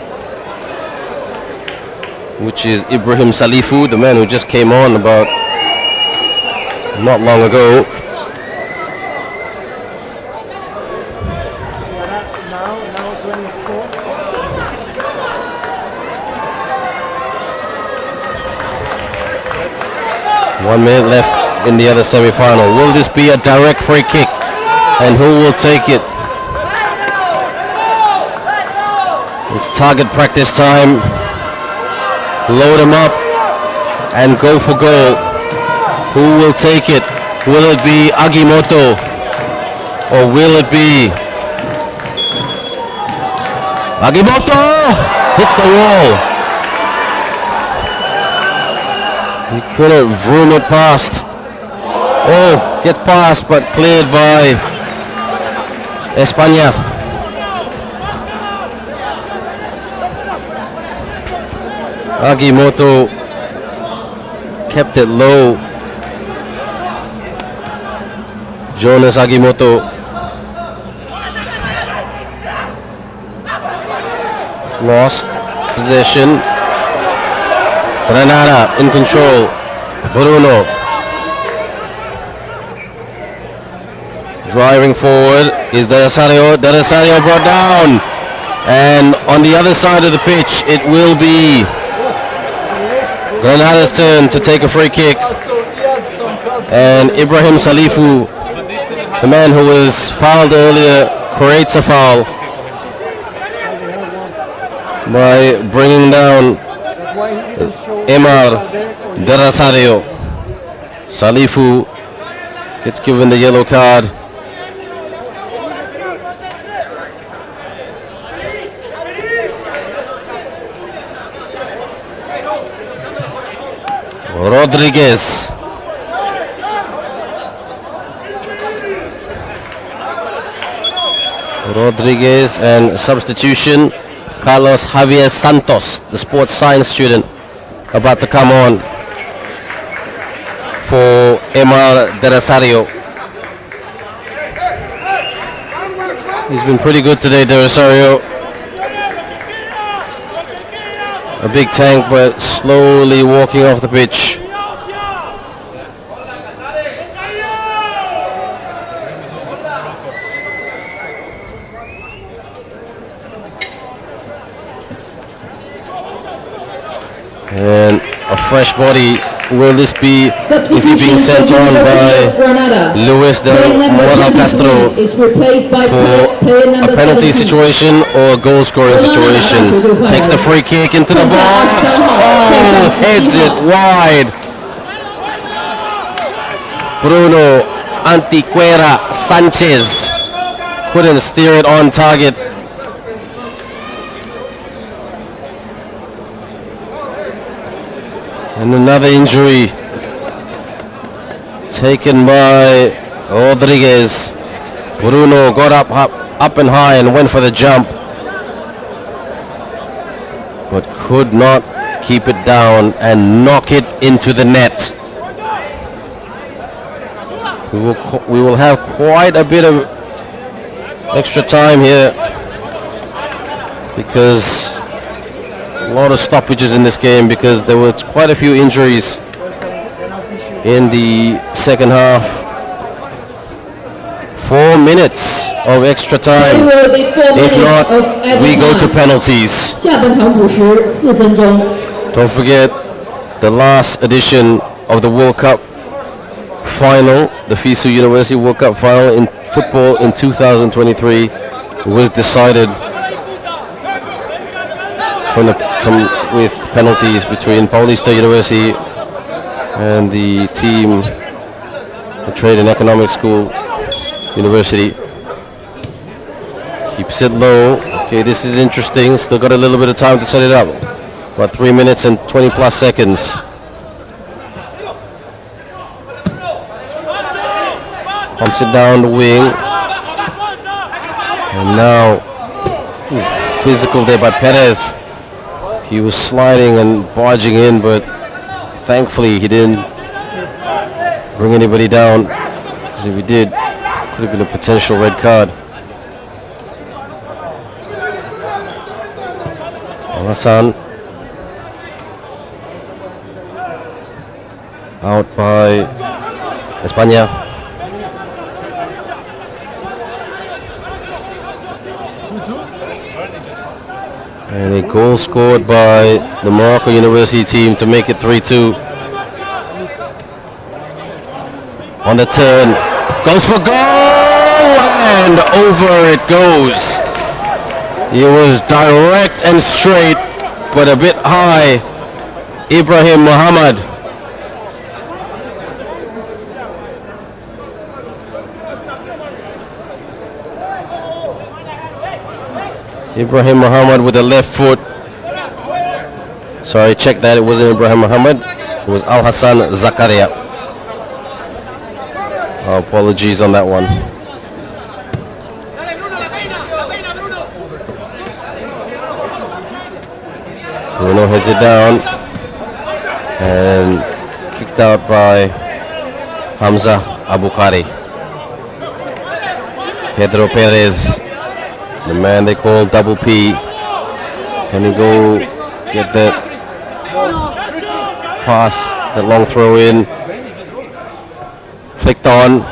which is Ibrahim Salifu, the man who just came on about not long ago. Now 20 score. 1 minute left in the other semi-final. Will this be a direct free kick? And who will take it? It's target practice time. Load them up and go for goal. Who will take it? Will it be Agimoto? Or will it be Agimoto? Hits the wall. He couldn't vroom it past. Oh, gets past but cleared by España. Agimoto kept it low. Jonas Agimoto. Lost possession. Granada in control. Bruno driving forward is De Rosario. De Rosario brought down, and on the other side of the pitch it will be Granada's turn to take a free kick, and Ibrahim Salifu, the man who was fouled earlier, creates a foul by bringing down Emar De Rosario. Salifu gets given the yellow card. Rodriguez. Rodriguez, and substitution Carlos Javier Santos, the sports science student, about to come on for Emar De Rosario. He's been pretty good today, De Rosario. A big tank, but slowly walking off the pitch. And a fresh body. Will this be? Is he being sent on by Luis del Moral Castro for a penalty situation or a goal scoring situation? Takes the free kick into the box. Oh, heads it wide. Bruno Antiquera Sanchez couldn't steer it on target. And another injury taken by Rodriguez. Bruno got up and high and went for the jump, but could not keep it down and knock it into the net. We will have quite a bit of extra time here because a lot of stoppages in this game because there were quite a few injuries in the second half. 4 minutes of extra time. If not, we go to penalties. 下半场补时4分钟。 Don't forget the last edition of the World Cup final, the FISU University World Cup final in football in 2023 was decided with penalties between Paulista University and the team, the Trade and Economic School University. Keeps it low. Okay, this is interesting. Still got a little bit of time to set it up. About 3 minutes and 20 plus seconds. Pumps it down the wing. And now, physical there by Perez. He was sliding and barging in, but thankfully he didn't bring anybody down. Because if he did, it could have been a potential red card. Hassan. Out by España. And a goal scored by the Morocco University team to make it 3-2. On the turn, goes for goal, and over it goes. It was direct and straight, but a bit high. Ibrahim Muhammad. Ibrahim Muhammad with the left foot. Sorry, check that. It wasn't Ibrahim Muhammad. It was Al Hassan Zakaria. Apologies on that one. Bruno heads it down and kicked out by Hamza Abukari. Pedro Perez, the man they call Double P. Can he go get that pass, that long throw in? Flicked on.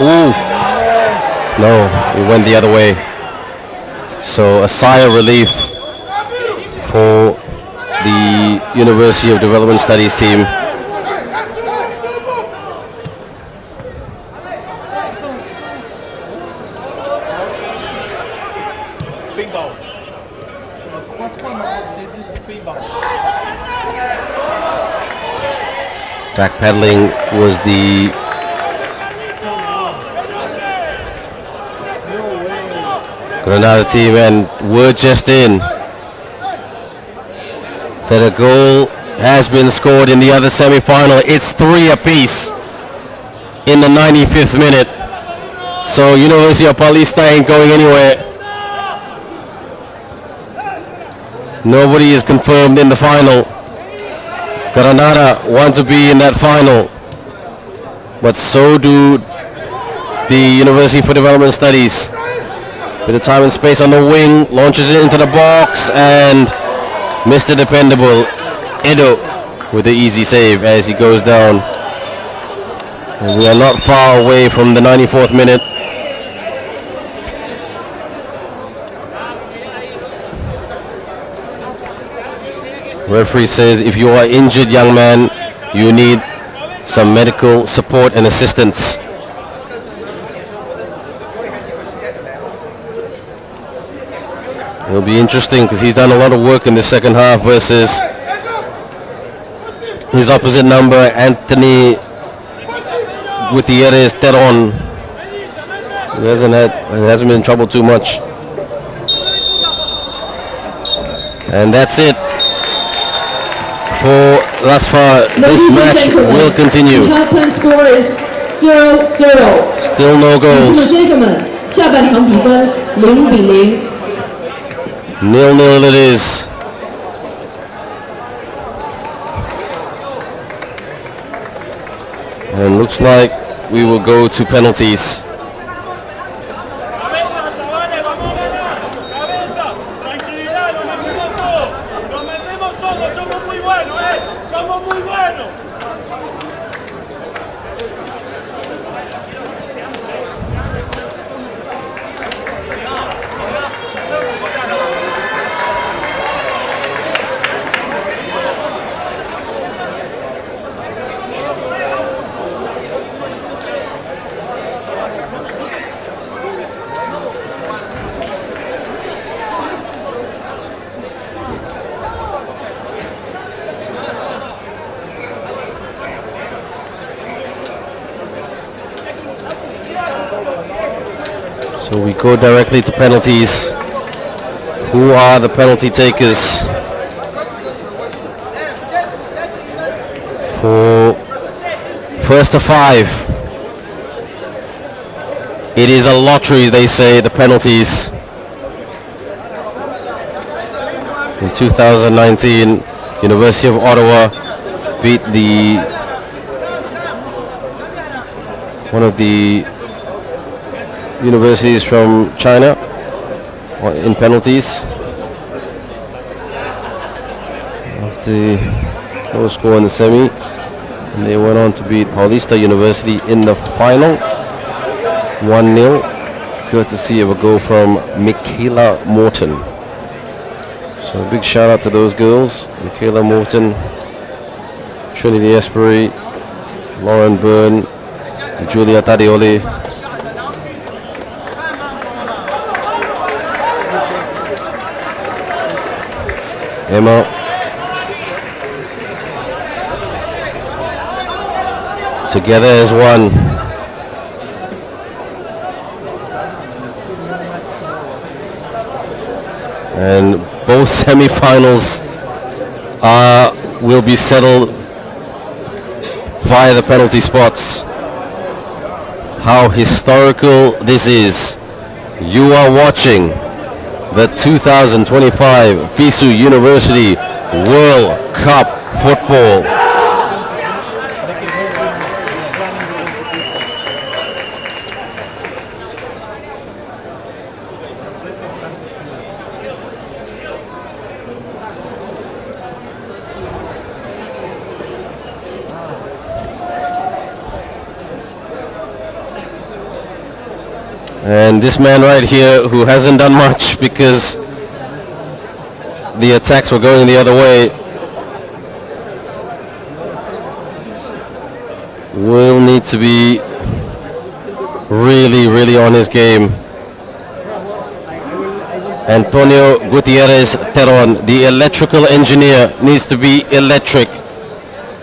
Ooh. No, it went the other way. So a sigh of relief for the University of Development Studies team. Backpedaling was the Granada team, and word just in that a goal has been scored in the other semi-final. It's 3 apiece in the 95th minute. So University of Paulista ain't going anywhere. Nobody is confirmed in the final. Granada want to be in that final, but so do the University for Development Studies. Bit of time and space on the wing, launches it into the box, and Mr. Dependable, Edo, with the easy save as he goes down. And we are not far away from the 94th minute. Referee says if you are injured, young man, you need some medical support and assistance. It'll be interesting because he's done a lot of work in the second half versus his opposite number, Anthony Gutierrez Teron. He hasn't been in trouble too much. And that's it for thus far. This match will continue. Halftime score is 0-0. Still no goals. 先生们，下半场比分0-0。 0-0 it is. And looks like we will go to penalties. So we go directly to penalties. Who are the penalty takers for first to 5? It is a lottery, they say, the penalties. In 2019, University of Ottawa beat one of the universities from China in penalties. After the low score in the semi, and they went on to beat Paulista University in the final 1-0, courtesy of a goal from Michaela Morton. So a big shout out to those girls, Michaela Morton, Trinity Espery, Lauren Byrne, Julia Tadioli. Emma. Together as one. And both semi-finals will be settled via the penalty spots. How historical this is. You are watching the 2025 FISU University World Cup Football. And this man right here, who hasn't done much because the attacks were going the other way, will need to be really, really on his game. Antonio Gutierrez Teron, the electrical engineer, needs to be electric,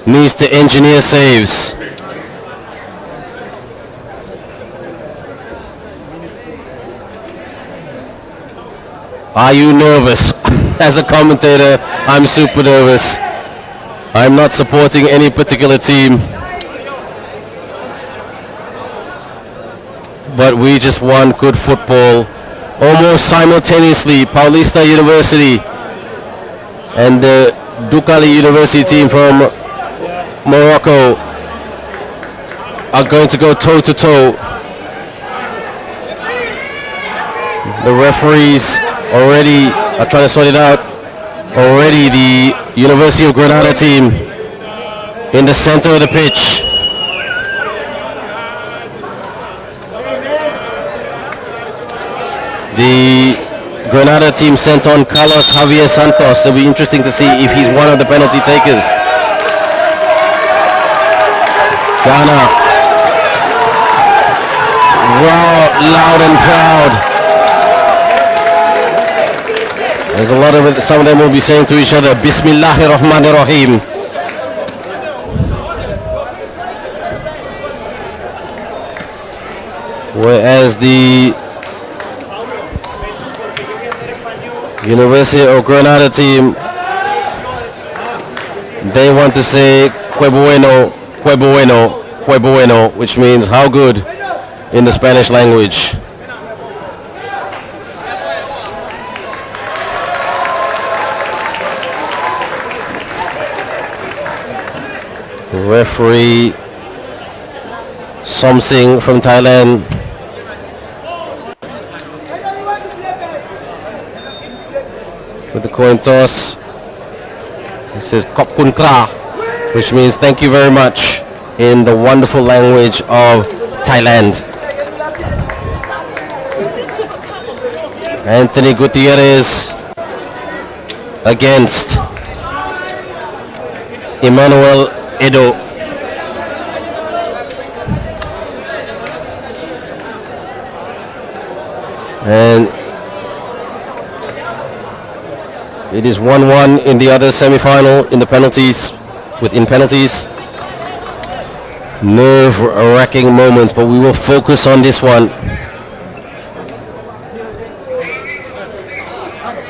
needs to engineer saves. Are you nervous? As a commentator, I'm super nervous. I'm not supporting any particular team. But we just won good football. Almost simultaneously, Paulista University and the Ducali University team from Morocco are going to go toe-to-toe. The referees already are trying to sort it out. Already the University of Granada team in the center of the pitch. The Granada team sent on Carlos Javier Santos. It'll be interesting to see if he's one of the penalty takers. Ghana. Raw, loud and proud. There's a lot of it, some of them will be saying to each other, Bismillahir Rahmanir Rahim. Whereas the University of Granada team, they want to say que bueno, que bueno, que bueno, which means how good in the Spanish language. The referee Somsing from Thailand. With the coin toss. It says Kop Kun Kra, which means thank you very much in the wonderful language of Thailand. Anthony Gutierrez against Emmanuel Edo. And it is 1-1 in the other semi-final in the penalties, within penalties. Nerve-wracking moments, but we will focus on this one.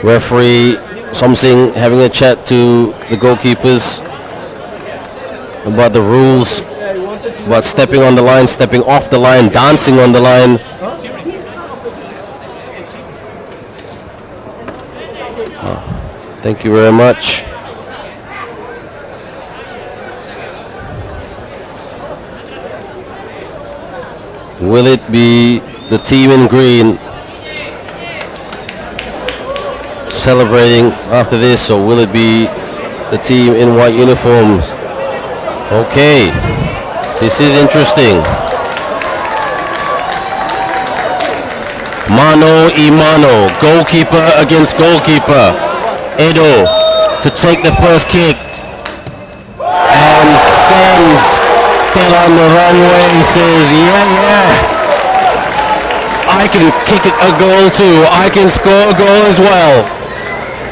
Referee Somsing having a chat to the goalkeepers about the rules, about stepping on the line, stepping off the line, dancing on the line. Thank you very much. Will it be the team in green celebrating after this, or will it be the team in white uniforms? Okay, this is interesting. Mano y mano, goalkeeper against goalkeeper. Edo to take the first kick and sends Tel on the wrong way. He says, yeah, I can kick a goal too. I can score a goal as well.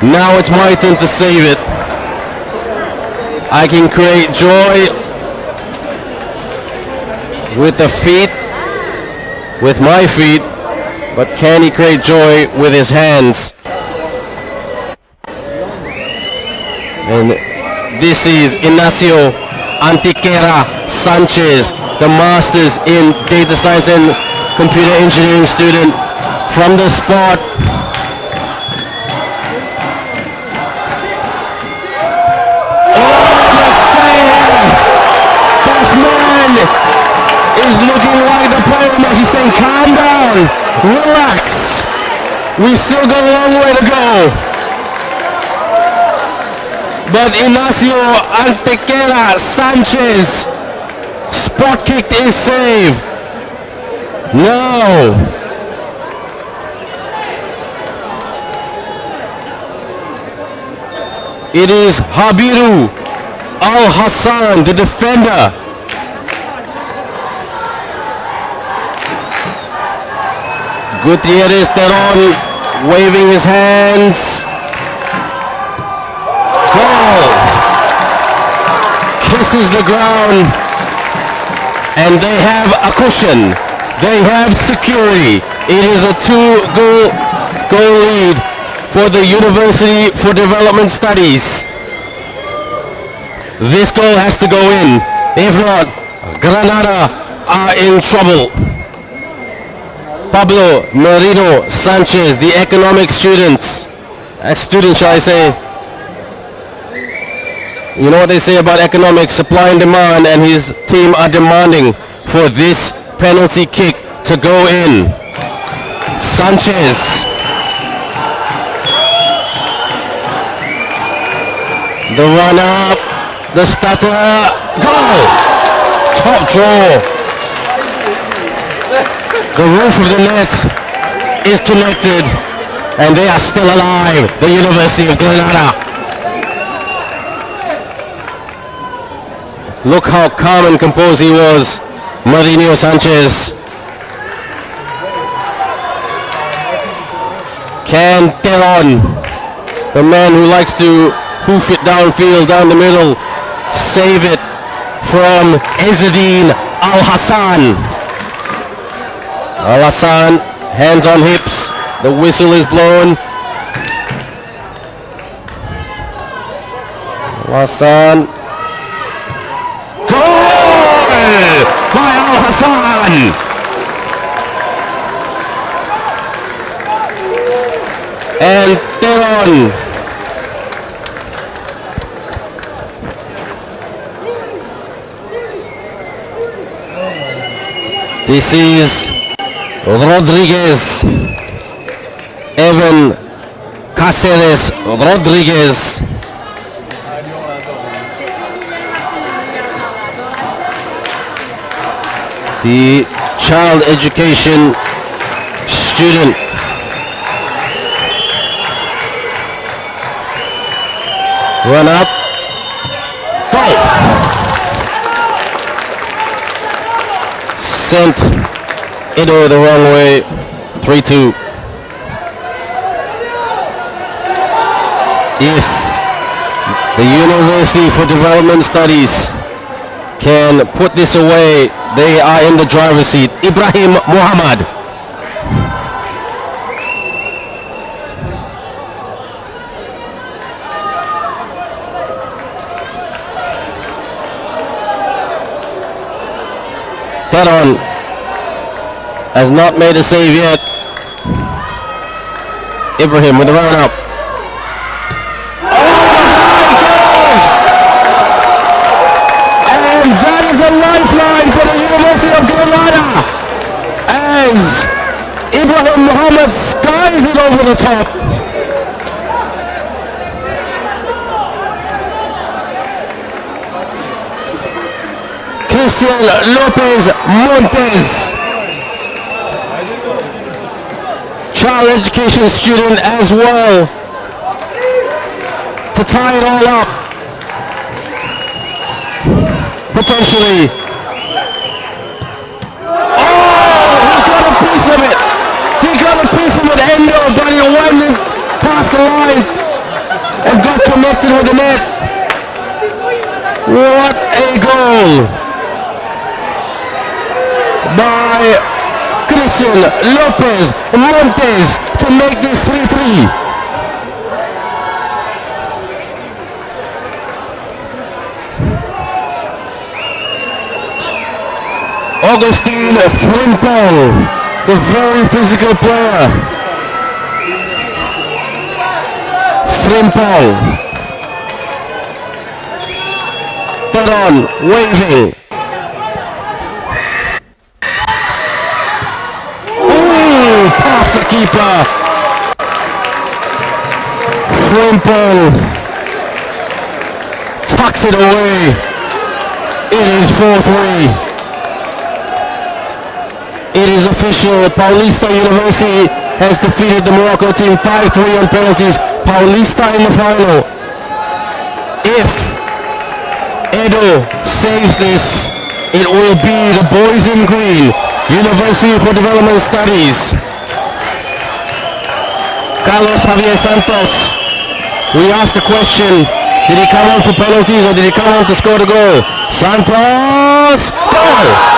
Now it's my turn to save it. I can create joy with the feet, with my feet, but can he create joy with his hands? And this is Ignacio Antequera Sanchez, the Masters in Data Science and Computer Engineering student from the spot. Oh, the save! This man is looking like the player. He's saying, calm down, relax. We still got a long way to go. But Ignacio Antequera Sanchez spot kicked his save. No. It is Habiru Al-Hassan, the defender. Gutierrez Teron waving his hands. Goal! Kisses the ground, and they have a cushion. They have security. It is a 2-goal lead for the University for Development Studies. This goal has to go in. If not, Granada are in trouble. Pablo Merino Sanchez, the economics student, shall I say. You know what they say about economics, supply and demand, and his team are demanding for this penalty kick to go in. Sanchez. The runner, the stutter, goal! Top draw. The roof of the net is connected, and they are still alive, the University of Granada. Look how calm and composed he was, Marino Sanchez. Can Teron, the man who likes to hoof it downfield, down the middle, save it from Ezzedine Al-Hassan. Al-Hassan, hands on hips, the whistle is blown. Al-Hassan. Goal by Al-Hassan. And Teron. This is Rodriguez. Evan Cáceres Rodriguez. The child education student. Run up. Goal. Sent Edo the wrong way. 3-2. If the University for Development Studies can put this away, they are in the driver's seat. Ibrahim Muhammad. Teron has not made a save yet. Ibrahim with the run up. And that is a lifeline for the University of Granada as Ibrahim Muhammad skies it over the top. Christian Lopez Montes, child education student as well, to tie it all up. Potentially. Oh, he got a piece of it. He got a piece of it, Endo, but he went past the line and got connected with the net. What a goal by Christian Lopez Montes to make this 3-3. Augustine Frimpong, the very physical player. Frimpong. Teron waving. Ooh, past the keeper. Frimpong tucks it away. It is 4-3. It is official. Paulista University has defeated the Morocco team 5-3 on penalties. Paulista in the final. If Edo saves this, it will be the boys in green, University for Development Studies. Carlos Javier Santos, we asked the question, did he come on for penalties or did he come on to score the goal? Santos, goal!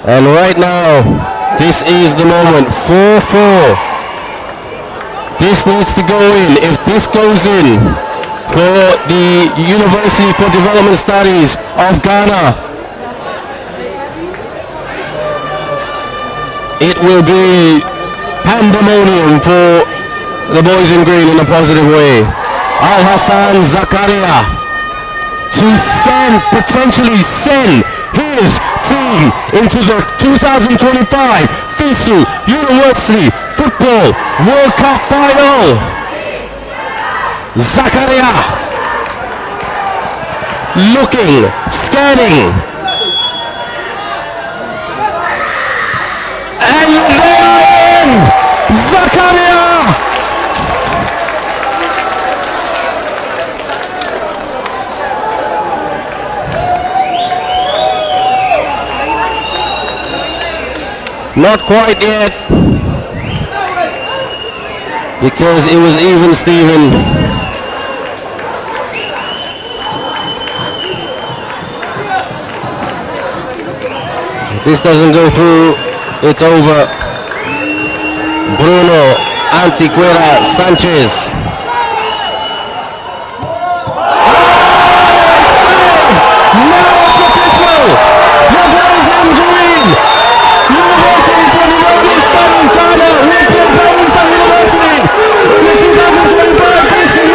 And right now, this is the moment, 4-4. This needs to go in. If this goes in for the University for Development Studies of Ghana, it will be pandemonium for the boys in green in a positive way. Al-Hassan Zakaria to potentially send his team into the 2025 FISU University Football World Cup Final. Zakaria looking, scanning, and then Zakaria. Not quite yet, because it was even Steven. If this doesn't go through, it's over. Bruno Antiquera Sanchez. Now it's official! The boys in green! University for Development Studies Ghana will play Paulista University in the 2025 FISU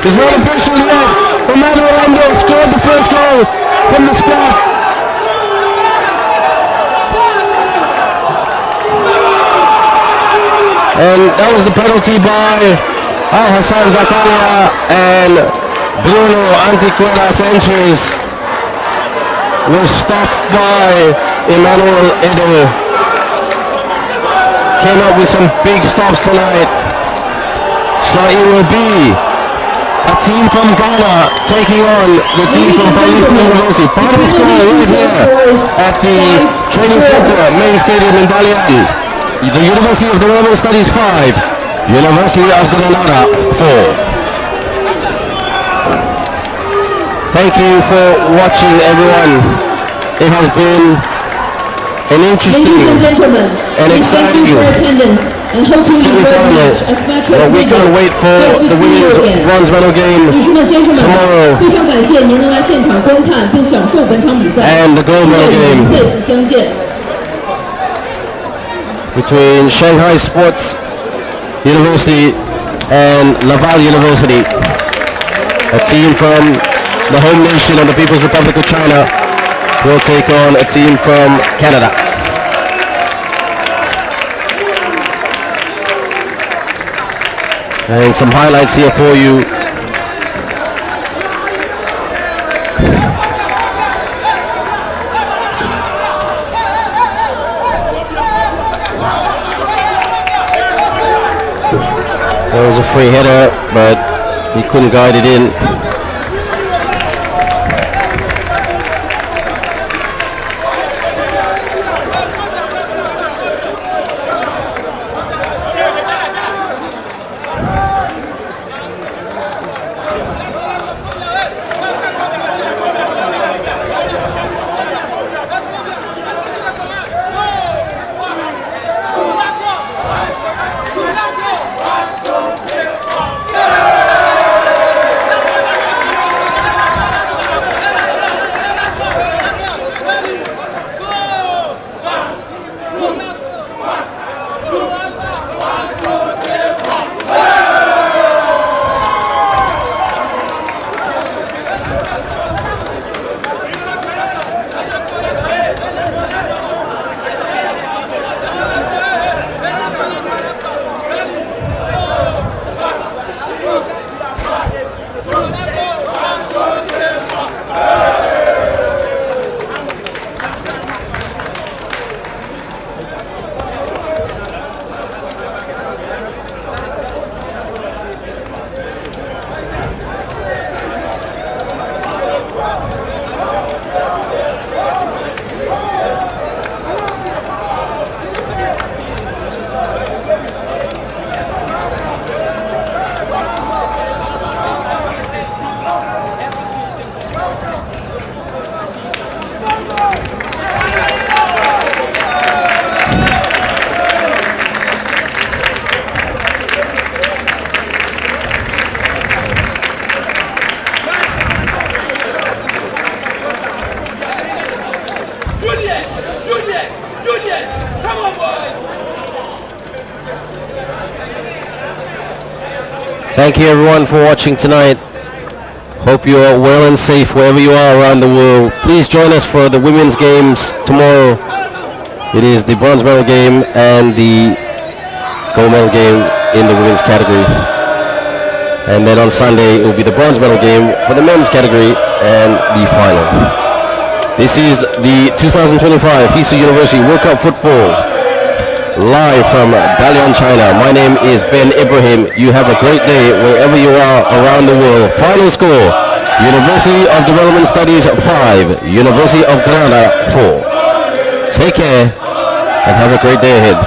It's not official yet. Emmanuel scored the first goal from the spot. And that was the penalty by Al-Hassan Zakaria and Bruno Antiquera Sanchez was stopped by Emmanuel Edo. Came up with some big stops tonight. So it will be a team from Ghana taking on the team from Bayelsa University. Final score right here at the training center, main stadium in Dalian. The University of Development Studies 5, University of Granada 4. Thank you for watching, everyone. It has been an interesting and exciting semi-final. But we can't wait for the women's bronze medal game tomorrow and the gold medal game between Shanghai Sports University and Laval University. A team from the home nation of the People's Republic of China will take on a team from Canada. And some highlights here for you. There was a free header, but he couldn't guide it in. Thank you everyone for watching tonight. Hope you are well and safe wherever you are around the world. Please join us for the women's games tomorrow. It is the bronze medal game and the gold medal game in the women's category. And then on Sunday it will be the bronze medal game for the men's category and the final. This is the 2025 FISU University World Cup Football. Live from Dalian, China. My name is Ben Ibrahim. You have a great day wherever you are around the world. Final score, University of Development Studies 5, University of Granada 4. Take care and have a great day ahead.